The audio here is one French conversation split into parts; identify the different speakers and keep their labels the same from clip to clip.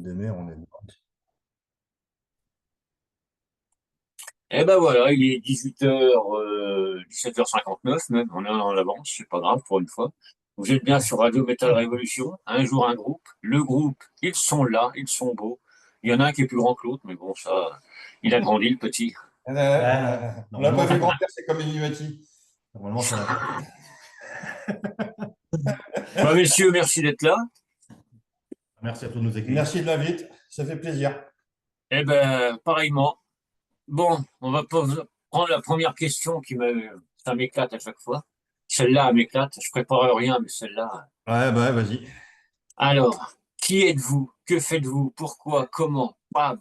Speaker 1: des mers, on aime.
Speaker 2: Eh ben voilà, il est 18h, 17h59 même, on est en avance, c'est pas grave pour une fois. Vous êtes bien sur Radio Metal Révolution, un jour un groupe. Le groupe, ils sont là, ils sont beaux. Il y en a un qui est plus grand que l'autre, mais bon, ça, il a grandi le petit.
Speaker 1: On l'a
Speaker 3: Normalement,
Speaker 1: pas vu grandir, c'est comme Mimimati.
Speaker 3: normalement, ça va.
Speaker 2: Bah, messieurs, merci d'être là.
Speaker 3: Merci à tous de nous accueillir.
Speaker 1: Merci de l'invite, ça fait plaisir.
Speaker 2: Eh ben, pareillement. Bon, on va prendre la première question ça m'éclate à chaque fois. Celle-là, elle m'éclate. Je prépare rien, mais celle-là.
Speaker 1: Ouais, bah, vas-y.
Speaker 2: Alors, qui êtes-vous? Que faites-vous? Pourquoi? Comment? Bam.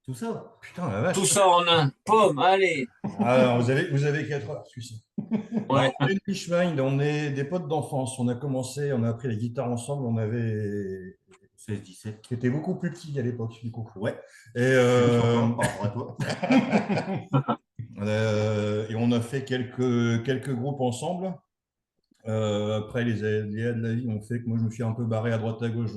Speaker 3: Tout ça.
Speaker 1: Putain, la
Speaker 2: Tout
Speaker 1: vache.
Speaker 2: ça en un. Pomme, allez.
Speaker 1: Alors, vous avez 4 heures, celui-ci. Alors,
Speaker 2: Ouais.
Speaker 1: on est une Fishmind, on est des potes d'enfance. On a commencé, on a appris la guitare ensemble. On avait
Speaker 3: 16-17.
Speaker 1: qui était beaucoup plus petit à l'époque, du coup.
Speaker 3: Ouais.
Speaker 1: Et,
Speaker 3: Plus encore par rapport à toi.
Speaker 1: et on a fait quelques groupes ensemble. Après, les aléas de la vie ont fait que moi, je me suis un peu barré à droite à gauche.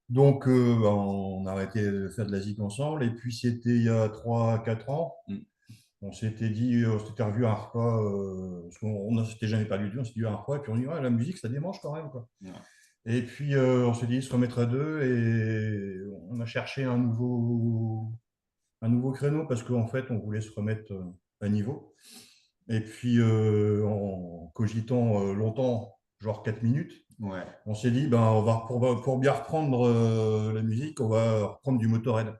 Speaker 1: Donc, bah, on a arrêté de faire de la zik ensemble. Et puis, c'était il y a 3 4 ans.
Speaker 3: Mm.
Speaker 1: On s'était dit, on s'était revu à un repas, parce qu'on ne s'était jamais perdu de vue, on s'était dit à un repas, et puis on dit, ouais, la musique, ça démange quand même, quoi.
Speaker 3: Ouais.
Speaker 1: Et puis, on s'est dit se remettre à deux, et on a cherché un nouveau créneau, parce qu'en fait, on voulait se remettre à niveau. Et puis, en cogitant longtemps, genre 4 minutes,
Speaker 3: Ouais.
Speaker 1: on s'est dit, ben, pour bien reprendre la musique, on va reprendre du Motorhead.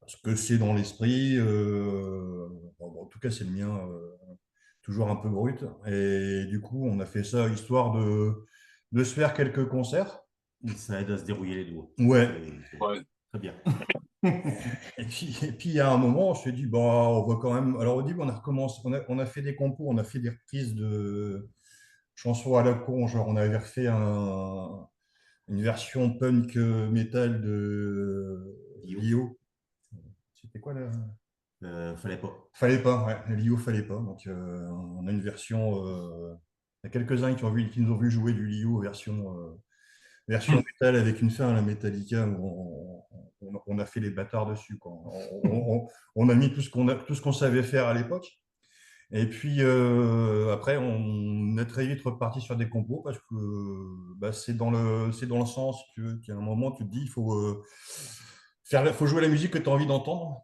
Speaker 1: Parce que c'est dans l'esprit, en tout cas c'est le mien, toujours un peu brut. Et du coup, on a fait ça histoire de se faire quelques concerts.
Speaker 3: Ça aide à se dérouiller les doigts.
Speaker 1: Ouais.
Speaker 3: C'est
Speaker 2: Ouais.
Speaker 3: très bien.
Speaker 1: Et puis, il y a un moment, on s'est dit, bah, on va quand même. Alors au début, on a recommencé, on a fait des compos, on a fait des reprises de chansons à la con, genre on avait refait une version punk metal de
Speaker 3: Lio.
Speaker 1: Lio. C'était quoi là?
Speaker 3: Fallait pas.
Speaker 1: Fallait pas, ouais. Lio fallait pas. Donc, on a une version. Il y a quelques-uns qui nous ont vu jouer du Lio version métal avec une fin à la Metallica où on a fait les bâtards dessus, quoi. On a mis tout ce qu'on savait faire à l'époque. Et puis après, on est très vite reparti sur des compos parce que bah, c'est dans le sens qu'à un moment, tu te dis, faut jouer la musique que tu as envie d'entendre.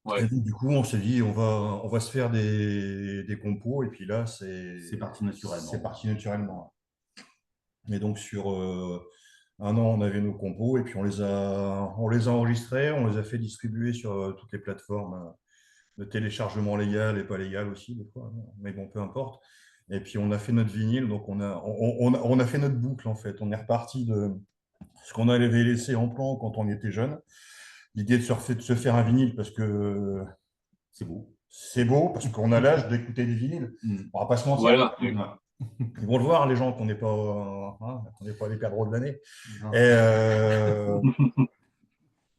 Speaker 1: Et
Speaker 2: Ouais.
Speaker 1: donc, du coup, on s'est dit, on va se faire des compos. Et puis là,
Speaker 3: C'est parti naturellement.
Speaker 1: c'est parti naturellement. Et donc, sur un an, on avait nos compos. Et puis, on les a enregistrés. On les a fait distribuer sur toutes les plateformes de téléchargement légal et pas légal aussi, des fois. Mais bon, peu importe. Et puis, on a fait notre vinyle. Donc, on a fait notre boucle, en fait. On est reparti de ce qu'on avait laissé en plan quand on était jeune. L'idée de se faire un vinyle parce que
Speaker 3: C'est beau.
Speaker 1: c'est beau parce qu'on a l'âge d'écouter des vinyles. On va pas se mentir.
Speaker 2: Voilà.
Speaker 3: Ouais.
Speaker 1: Ils vont le voir, les gens, qu'on n'est pas les perdreaux de l'année.
Speaker 3: Non.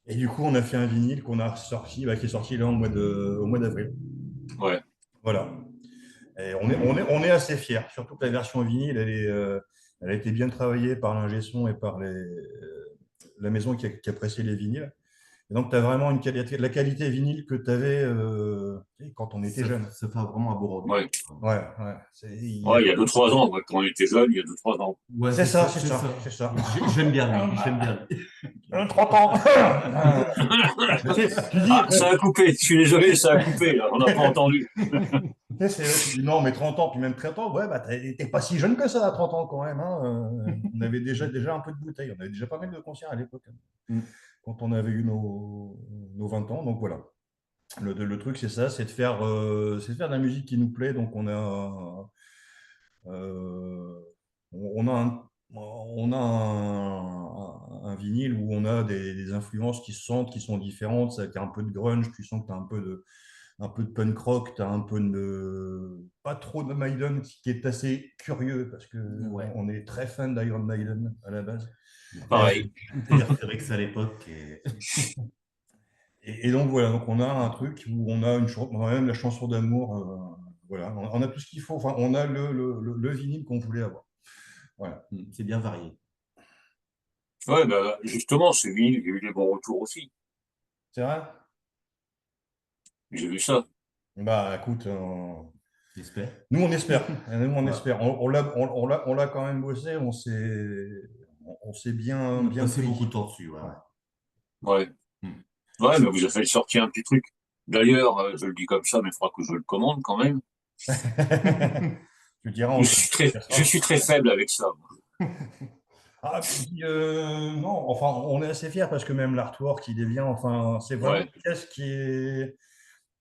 Speaker 1: Et du coup, on a fait un vinyle qu'on a sorti, qui est sorti là au mois d'avril.
Speaker 2: Ouais.
Speaker 1: Voilà. Et on est assez fiers. Surtout que la version vinyle, elle a été bien travaillée par l'ingé son et par la maison qui a pressé les vinyles. Et donc, tu as vraiment la qualité vinyle que tu avais quand on était jeune.
Speaker 3: Ça fait vraiment un beau rock.
Speaker 2: Ouais.
Speaker 1: Ouais, ouais.
Speaker 2: Ouais, il y a 2 3 ans, ouais, quand on était jeune, il y a 2 3 ans.
Speaker 3: Ouais,
Speaker 1: C'est ça, c'est ça, c'est ça.
Speaker 3: J'aime bien lui. J'aime bien lui.
Speaker 1: 30 ans. Tu dis,
Speaker 2: Ah, ça a coupé. Je suis désolé, ça a coupé, là. On n'a pas entendu.
Speaker 1: tu dis non, mais 30 ans, puis même 30 ans, ouais, bah, t'es pas si jeune que ça à 30 ans quand même. Hein. On avait déjà un peu de bouteille, on avait déjà pas mal de concerts à l'époque, hein,
Speaker 3: Mm.
Speaker 1: quand on avait eu nos 20 ans. Donc voilà. Le truc, c'est ça, c'est de faire de la musique qui nous plaît. Donc euh, on a un vinyle où on a des influences qui se sentent, qui sont différentes. Ça a un peu de grunge, tu sens que tu as un peu de punk rock, tu as un peu pas trop de Maiden, ce qui est assez curieux parce que
Speaker 3: Ouais.
Speaker 1: on est très fan d'Iron Maiden à la base.
Speaker 2: Pareil.
Speaker 3: C'est vrai que ça à l'époque.
Speaker 1: Et donc voilà, donc on a un truc où on a même la chanson d'amour. Voilà, on a tout ce qu'il faut. Enfin, on a le vinyle qu'on voulait avoir. Voilà.
Speaker 3: C'est bien varié.
Speaker 2: Ouais, bah, justement, c'est vinyle, j'ai eu des bons retours aussi.
Speaker 1: C'est vrai?
Speaker 2: J'ai vu ça.
Speaker 1: Bah écoute,
Speaker 3: J'espère.
Speaker 1: nous on espère. Nous on
Speaker 3: Ouais.
Speaker 1: espère. On l'a quand même bossé, on s'est bien,
Speaker 3: On a
Speaker 1: bien
Speaker 3: passé
Speaker 1: pris.
Speaker 3: beaucoup de temps dessus. Ouais,
Speaker 1: Ouais.
Speaker 3: ouais.
Speaker 2: Ouais.
Speaker 3: Hmm.
Speaker 2: Ouais, mais vous avez sorti un petit truc. D'ailleurs, je le dis comme ça, mais il faudra que je le commande quand même.
Speaker 1: Tu diras,
Speaker 2: Je
Speaker 1: on te
Speaker 2: suis très,
Speaker 1: laissera.
Speaker 2: je suis très faible avec ça, moi.
Speaker 1: Ah, puis, non, enfin, on est assez fiers parce que même l'artwork, il est bien. Enfin, c'est vraiment
Speaker 2: Ouais.
Speaker 1: une pièce qui est.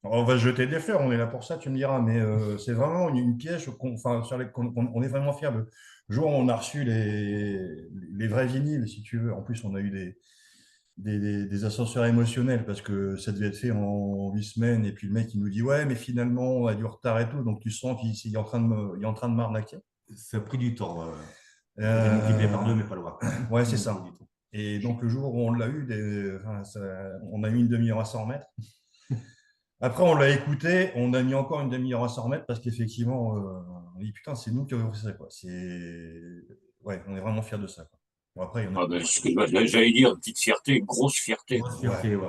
Speaker 1: On va se jeter des fleurs, on est là pour ça, tu me diras, mais c'est vraiment une pièce enfin, on est vraiment fiers. Le jour où on a reçu les vrais vinyles, si tu veux, en plus, on a eu des ascenseurs émotionnels parce que ça devait être fait en 8 semaines, et puis le mec, il nous dit, ouais, mais finalement, on a du retard et tout, donc tu sens qu'il est en train il est en train de m'arnaquer.
Speaker 3: Ça a pris du temps. Vous avez multiplié par
Speaker 1: Euh,
Speaker 3: deux, mais pas loin.
Speaker 1: ouais, c'est
Speaker 3: Au niveau
Speaker 1: ça.
Speaker 3: du temps.
Speaker 1: Et donc, le jour où on l'a eu, enfin, on a mis une demi-heure à s'en remettre. Après, on l'a écouté, on a mis encore une demi-heure à s'en remettre parce qu'effectivement, on dit putain, c'est nous qui avons fait ça, quoi. Ouais, on est vraiment fiers de ça, quoi. Bon, après, il y en a.
Speaker 2: Ah ben, j'allais dire une petite fierté, une grosse fierté,
Speaker 3: Grosse
Speaker 2: quoi.
Speaker 3: fierté,
Speaker 1: Ouais,
Speaker 3: ouais.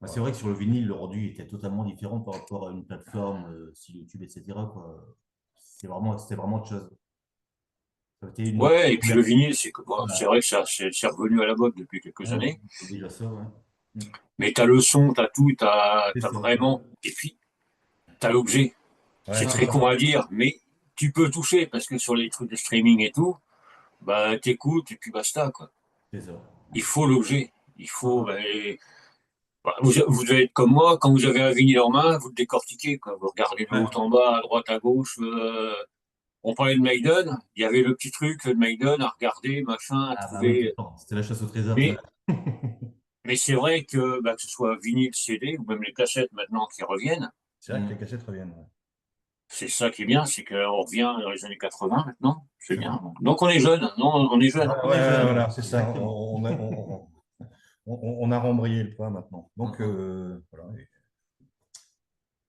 Speaker 3: Bah, c'est vrai que sur le vinyle, le rendu était totalement différent par rapport à une plateforme, style YouTube, etc., quoi. C'était vraiment autre chose. Ça a été une
Speaker 2: Ouais, et puis le
Speaker 3: découverte.
Speaker 2: vinyle, bon, c'est
Speaker 3: Voilà.
Speaker 2: vrai que c'est revenu à la mode depuis quelques
Speaker 3: Ouais,
Speaker 2: années.
Speaker 3: c'est déjà ça, ouais. Mm.
Speaker 2: Mais t'as le son, t'as tout,
Speaker 3: C'est
Speaker 2: t'as
Speaker 3: ça.
Speaker 2: vraiment. Et puis, t'as l'objet.
Speaker 1: ouais,
Speaker 2: C'est
Speaker 1: c'est
Speaker 2: très
Speaker 3: Ah,
Speaker 1: ça.
Speaker 2: con à dire, mais tu peux toucher parce que sur les trucs de streaming et tout, bah, t'écoutes et puis basta, quoi.
Speaker 3: c'est ça.
Speaker 2: Il faut l'objet. Il faut,
Speaker 3: Ah,
Speaker 2: bah, vous devez être comme moi, quand vous avez un vinyle en main, vous le décortiquez, quoi. Vous regardez de haut
Speaker 3: ouais.
Speaker 2: en bas, à droite, à gauche. On parlait de Maiden, il y avait le petit truc de Maiden à regarder, machin, à
Speaker 3: Ah, bah oui, tout le
Speaker 2: trouver.
Speaker 3: temps. C'était la chasse au trésor, ça.
Speaker 2: Mais, mais c'est vrai que, bah, que ce soit vinyle, CD ou même les cassettes maintenant qui reviennent,
Speaker 1: C'est vrai que les
Speaker 3: Mm.
Speaker 1: cassettes reviennent. Ouais.
Speaker 2: c'est ça qui est bien, c'est qu'on revient dans les années 80 maintenant. C'est bien. Donc on est jeune, non, on est
Speaker 1: Ouais,
Speaker 2: jeune.
Speaker 3: On est
Speaker 1: ouais,
Speaker 3: jeune,
Speaker 1: voilà, c'est ça.
Speaker 3: exactement.
Speaker 1: On a rembrayé le pas maintenant. Donc,
Speaker 3: Mm.
Speaker 1: voilà.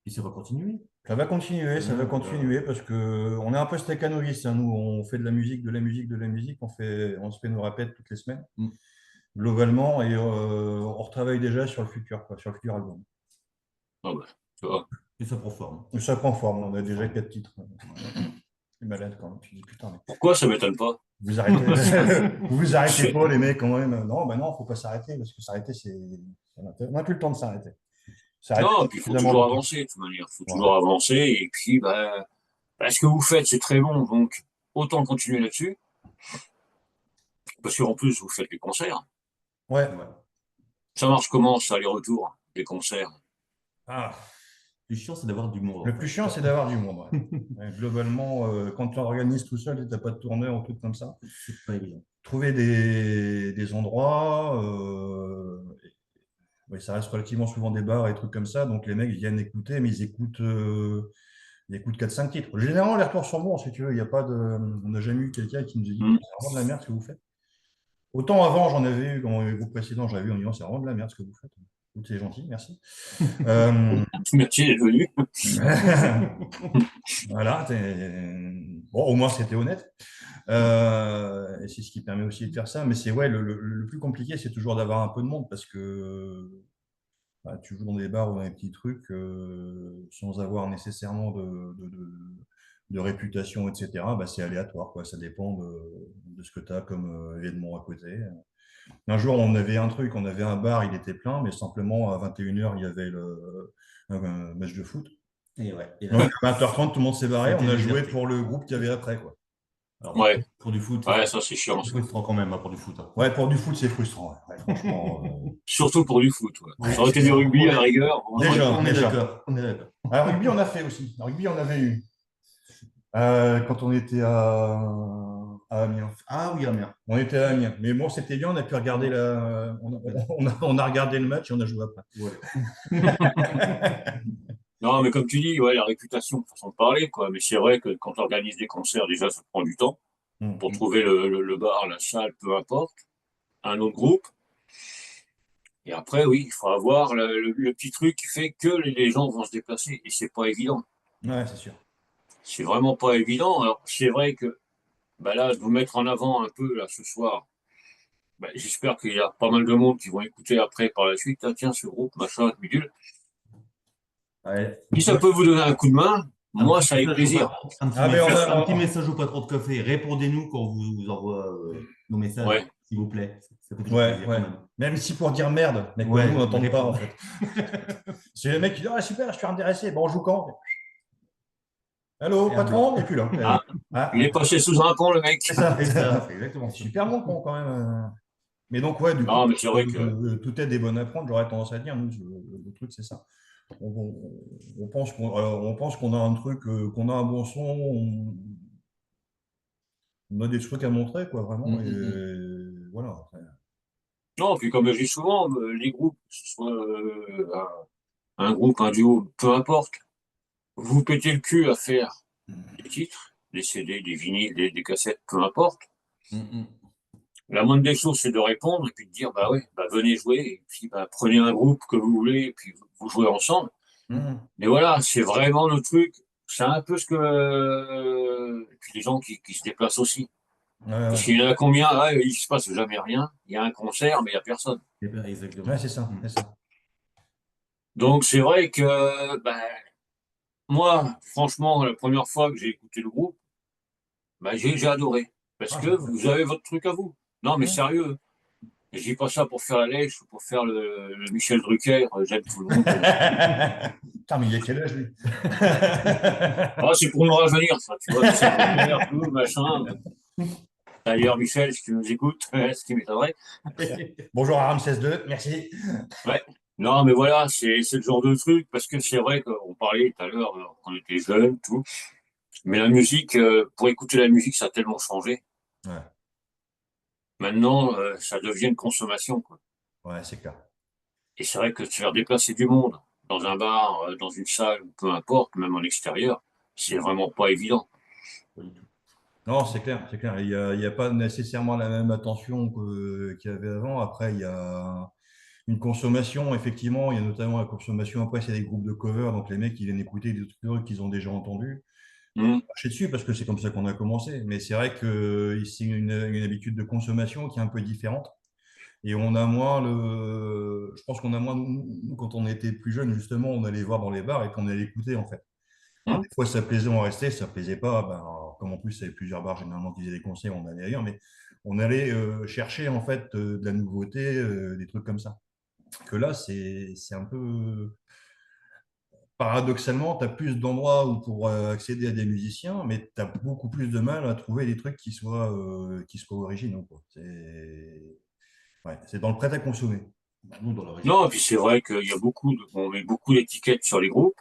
Speaker 3: Et ça va continuer.
Speaker 1: Ça va
Speaker 3: Voilà.
Speaker 1: continuer parce que on est un peu stakhanoviste, hein, nous, on fait de la musique, de la musique, de la musique, on se fait nos répètes toutes les semaines,
Speaker 3: Mm.
Speaker 1: globalement, et on retravaille déjà sur le futur, quoi, sur le futur album.
Speaker 2: Ah bah, tu vois.
Speaker 3: Et ça prend forme.
Speaker 1: Et ça prend forme, on
Speaker 3: Ça
Speaker 1: a
Speaker 3: prend
Speaker 1: déjà
Speaker 3: forme.
Speaker 1: 4 titres. C'est malade quand même. Tu dis putain, mais
Speaker 2: Pourquoi ça m'étonne pas?
Speaker 1: vous arrêtez, vous vous arrêtez pas, les mecs, quand même. Non, bah non, faut pas s'arrêter parce que s'arrêter, on n'a plus le temps de s'arrêter. S'arrêter,
Speaker 2: Non,
Speaker 1: c'est
Speaker 2: et puis il faut
Speaker 1: suffisamment
Speaker 2: toujours
Speaker 1: longtemps.
Speaker 2: avancer de toute manière. Il faut
Speaker 1: Voilà.
Speaker 2: toujours avancer. Et puis, bah, ce que vous faites, c'est très bon. Donc, autant continuer là-dessus. Parce qu'en plus, vous faites les concerts.
Speaker 1: Ouais.
Speaker 3: Ouais.
Speaker 2: Ça marche comment, ça, les retours des concerts?
Speaker 1: Ah.
Speaker 3: Le plus chiant, c'est d'avoir du monde, en
Speaker 1: Le plus chiant,
Speaker 3: fait.
Speaker 1: c'est d'avoir du monde. Ouais. Ouais, globalement, quand tu organises tout seul, tu n'as pas de tourneur ou tout comme ça.
Speaker 3: C'est pas évident.
Speaker 1: Trouver des endroits, oui, ça reste relativement souvent des bars et trucs comme ça. Donc les mecs viennent écouter, mais ils écoutent 4-5 titres. Généralement, les retours sont bons, si tu veux. Il y a pas de, on n'a jamais eu quelqu'un qui nous a dit
Speaker 2: Hmm.
Speaker 1: putain, c'est vraiment de la merde ce que vous faites. Autant avant, j'en avais eu, dans les groupes précédents, j'avais eu en disant c'est vraiment de la merde ce que vous faites. C'est gentil, merci. Euh,
Speaker 2: Merci d'être venu.
Speaker 1: voilà, bon, au moins c'était honnête. Et c'est ce qui permet aussi de faire ça. Mais c'est ouais, le plus compliqué, c'est toujours d'avoir un peu de monde parce que bah, tu joues dans des bars ou dans des petits trucs sans avoir nécessairement de réputation, etc. Bah, c'est aléatoire, quoi. Ça dépend de ce que tu as comme événement à côté. Un jour, on avait un truc, on avait un bar, il était plein, mais simplement à 21h, il y avait un match de foot.
Speaker 3: Et ouais. Et
Speaker 1: Donc,
Speaker 3: là,
Speaker 1: à 20h30, tout le monde s'est barré.
Speaker 3: c'était
Speaker 1: On a joué
Speaker 3: déserté.
Speaker 1: pour le groupe qu'il y avait après, quoi.
Speaker 3: Alors,
Speaker 2: Ouais,
Speaker 3: pour du foot,
Speaker 2: ouais, ça, c'est chiant,
Speaker 3: c'est
Speaker 2: ça.
Speaker 3: frustrant quand même, hein, pour du foot. Hein.
Speaker 1: Ouais, pour du foot, c'est frustrant. Ouais. Ouais, franchement.
Speaker 2: Surtout pour du foot, ouais.
Speaker 3: Oui,
Speaker 2: Ça aurait été du rugby, à la rigueur. Bon,
Speaker 1: Déjà,
Speaker 3: on est
Speaker 1: déjà.
Speaker 3: d'accord. On est d'accord.
Speaker 1: Alors, rugby, on a fait aussi. Le rugby, on avait eu. Quand on était à Amiens.
Speaker 3: Ah oui, ah merde.
Speaker 1: On était à Amiens. Mais bon, c'était bien, on a pu regarder on a regardé le match et on a joué après.
Speaker 3: Ouais.
Speaker 2: non, mais comme tu dis, ouais, la réputation, façon de parler, quoi. Mais c'est vrai que quand tu organises des concerts, déjà, ça prend du temps
Speaker 1: Hum.
Speaker 2: pour trouver le bar, la salle, peu importe, un autre groupe. Et après, oui, il faut avoir le petit truc qui fait que les gens vont se déplacer. Et c'est pas évident.
Speaker 1: Ouais, c'est sûr.
Speaker 2: C'est vraiment pas évident. Alors, c'est vrai que, bah là, de vous mettre en avant un peu, là, ce soir, bah, j'espère qu'il y a pas mal de monde qui vont écouter après par la suite. Ah, tiens, ce groupe, machin, bidule.
Speaker 3: Ouais.
Speaker 2: Si ça peut vous donner un coup de main,
Speaker 3: Un
Speaker 2: moi,
Speaker 3: petit
Speaker 2: ça avec
Speaker 3: message
Speaker 2: plaisir.
Speaker 1: Ah, mais
Speaker 3: un petit message au patron de café. Répondez-nous quand vous envoie nos messages,
Speaker 2: Ouais.
Speaker 3: s'il vous plaît. Ça fait toujours
Speaker 1: Ouais,
Speaker 3: plaisir
Speaker 1: ouais.
Speaker 3: quand même.
Speaker 1: Même si pour dire merde, mais que nous, on
Speaker 3: Ouais,
Speaker 1: n'entende pas, en
Speaker 3: répondez.
Speaker 1: fait. C'est le mec qui dit, ah, super, je suis intéressé. Bon, on joue quand? Allô,
Speaker 3: Et un blanc.
Speaker 1: patron? Et puis là.
Speaker 2: Ah, il est
Speaker 1: Ah,
Speaker 2: passé sous un pont, le mec.
Speaker 1: c'est ça.
Speaker 3: C'est ça, c'est exactement
Speaker 1: C'est
Speaker 3: ça.
Speaker 1: super bon con, quand même. Mais donc, ouais, du coup,
Speaker 2: Non, mais c'est vrai que,
Speaker 1: tout est des bonnes à prendre, j'aurais tendance à dire, nous, le truc, c'est ça. On pense qu'on a un truc, qu'on a un bon son, on a des trucs à montrer, quoi, vraiment. Et voilà.
Speaker 2: non, puis comme je dis souvent, les groupes, que ce soit un groupe, un duo, peu importe, vous pétez le cul à faire des titres, des CD, des vinyles, des cassettes, peu importe. La moindre des choses, c'est de répondre et puis de dire, bah ouais, bah venez jouer, et puis bah, prenez un groupe que vous voulez, et puis vous jouez ensemble.
Speaker 1: Mhm.
Speaker 2: Mais voilà, c'est vraiment le truc. C'est un peu ce que. Et puis les gens qui se déplacent aussi.
Speaker 1: Ouais, ouais.
Speaker 2: Parce qu'il y en a combien, là, il se passe jamais rien. Il y a un concert, mais il n'y a personne.
Speaker 3: Exactement.
Speaker 1: Ouais, c'est ça, c'est ça.
Speaker 2: Donc c'est vrai que bah, moi, franchement, la première fois que j'ai écouté le groupe, bah, j'ai adoré. Parce
Speaker 1: Ah,
Speaker 2: que
Speaker 1: c'est cool.
Speaker 2: vous avez votre truc à vous. Non, mais
Speaker 1: Mhm.
Speaker 2: sérieux. Et je dis pas ça pour faire la lèche ou pour faire le Michel Drucker, j'aime tout le monde.
Speaker 1: Putain, mais il y a quel âge, lui?
Speaker 2: Ah, c'est pour me rajeunir, ça, tu vois, Michel Drucker, tout, machin. D'ailleurs, Michel, si tu nous écoutes, ce qui m'étonnerait.
Speaker 1: Bonjour à Ramsès II, merci.
Speaker 2: Ouais. Non, mais voilà, c'est le genre de truc, parce que c'est vrai qu'on parlait tout à l'heure, quand on était jeunes, tout. Mais la musique, pour écouter la musique, ça a tellement changé.
Speaker 1: Ouais,
Speaker 2: Maintenant, ça devient une consommation, quoi.
Speaker 1: ouais, c'est clair.
Speaker 2: Et c'est vrai que se faire déplacer du monde dans un bar, dans une salle, peu importe, même en extérieur, c'est vraiment pas évident.
Speaker 3: Pas du tout.
Speaker 1: Non, c'est clair, c'est clair. Il y a pas nécessairement la même attention qu'il y avait avant. Après, il y a une consommation, effectivement. Il y a notamment la consommation. Après, c'est des groupes de covers. Donc, les mecs, ils viennent écouter des trucs qu'ils ont déjà entendus.
Speaker 2: Hmm.
Speaker 1: Marcher dessus parce que c'est comme ça qu'on a commencé. Mais c'est vrai que c'est une habitude de consommation qui est un peu différente. Et on a moins le. Je pense qu'on a moins. Nous, quand on était plus jeunes, justement, on allait voir dans les bars et qu'on allait écouter, en fait. Alors,
Speaker 2: Hmm.
Speaker 1: des fois, ça plaisait, on restait, ça plaisait pas. Ben, comme en plus, il y avait plusieurs bars généralement qui faisaient des concerts, on allait ailleurs, mais on allait chercher en fait de la nouveauté, des trucs comme ça. Que là, c'est un peu paradoxalement, tu as plus d'endroits où pour accéder à des musiciens, mais tu as beaucoup plus de mal à trouver des trucs qui soient originaux, quoi. Ouais, c'est dans le prêt à consommer.
Speaker 3: Bah, nous, dans la région.
Speaker 2: Non, et puis c'est vrai qu'il y a on met beaucoup d'étiquettes sur les groupes.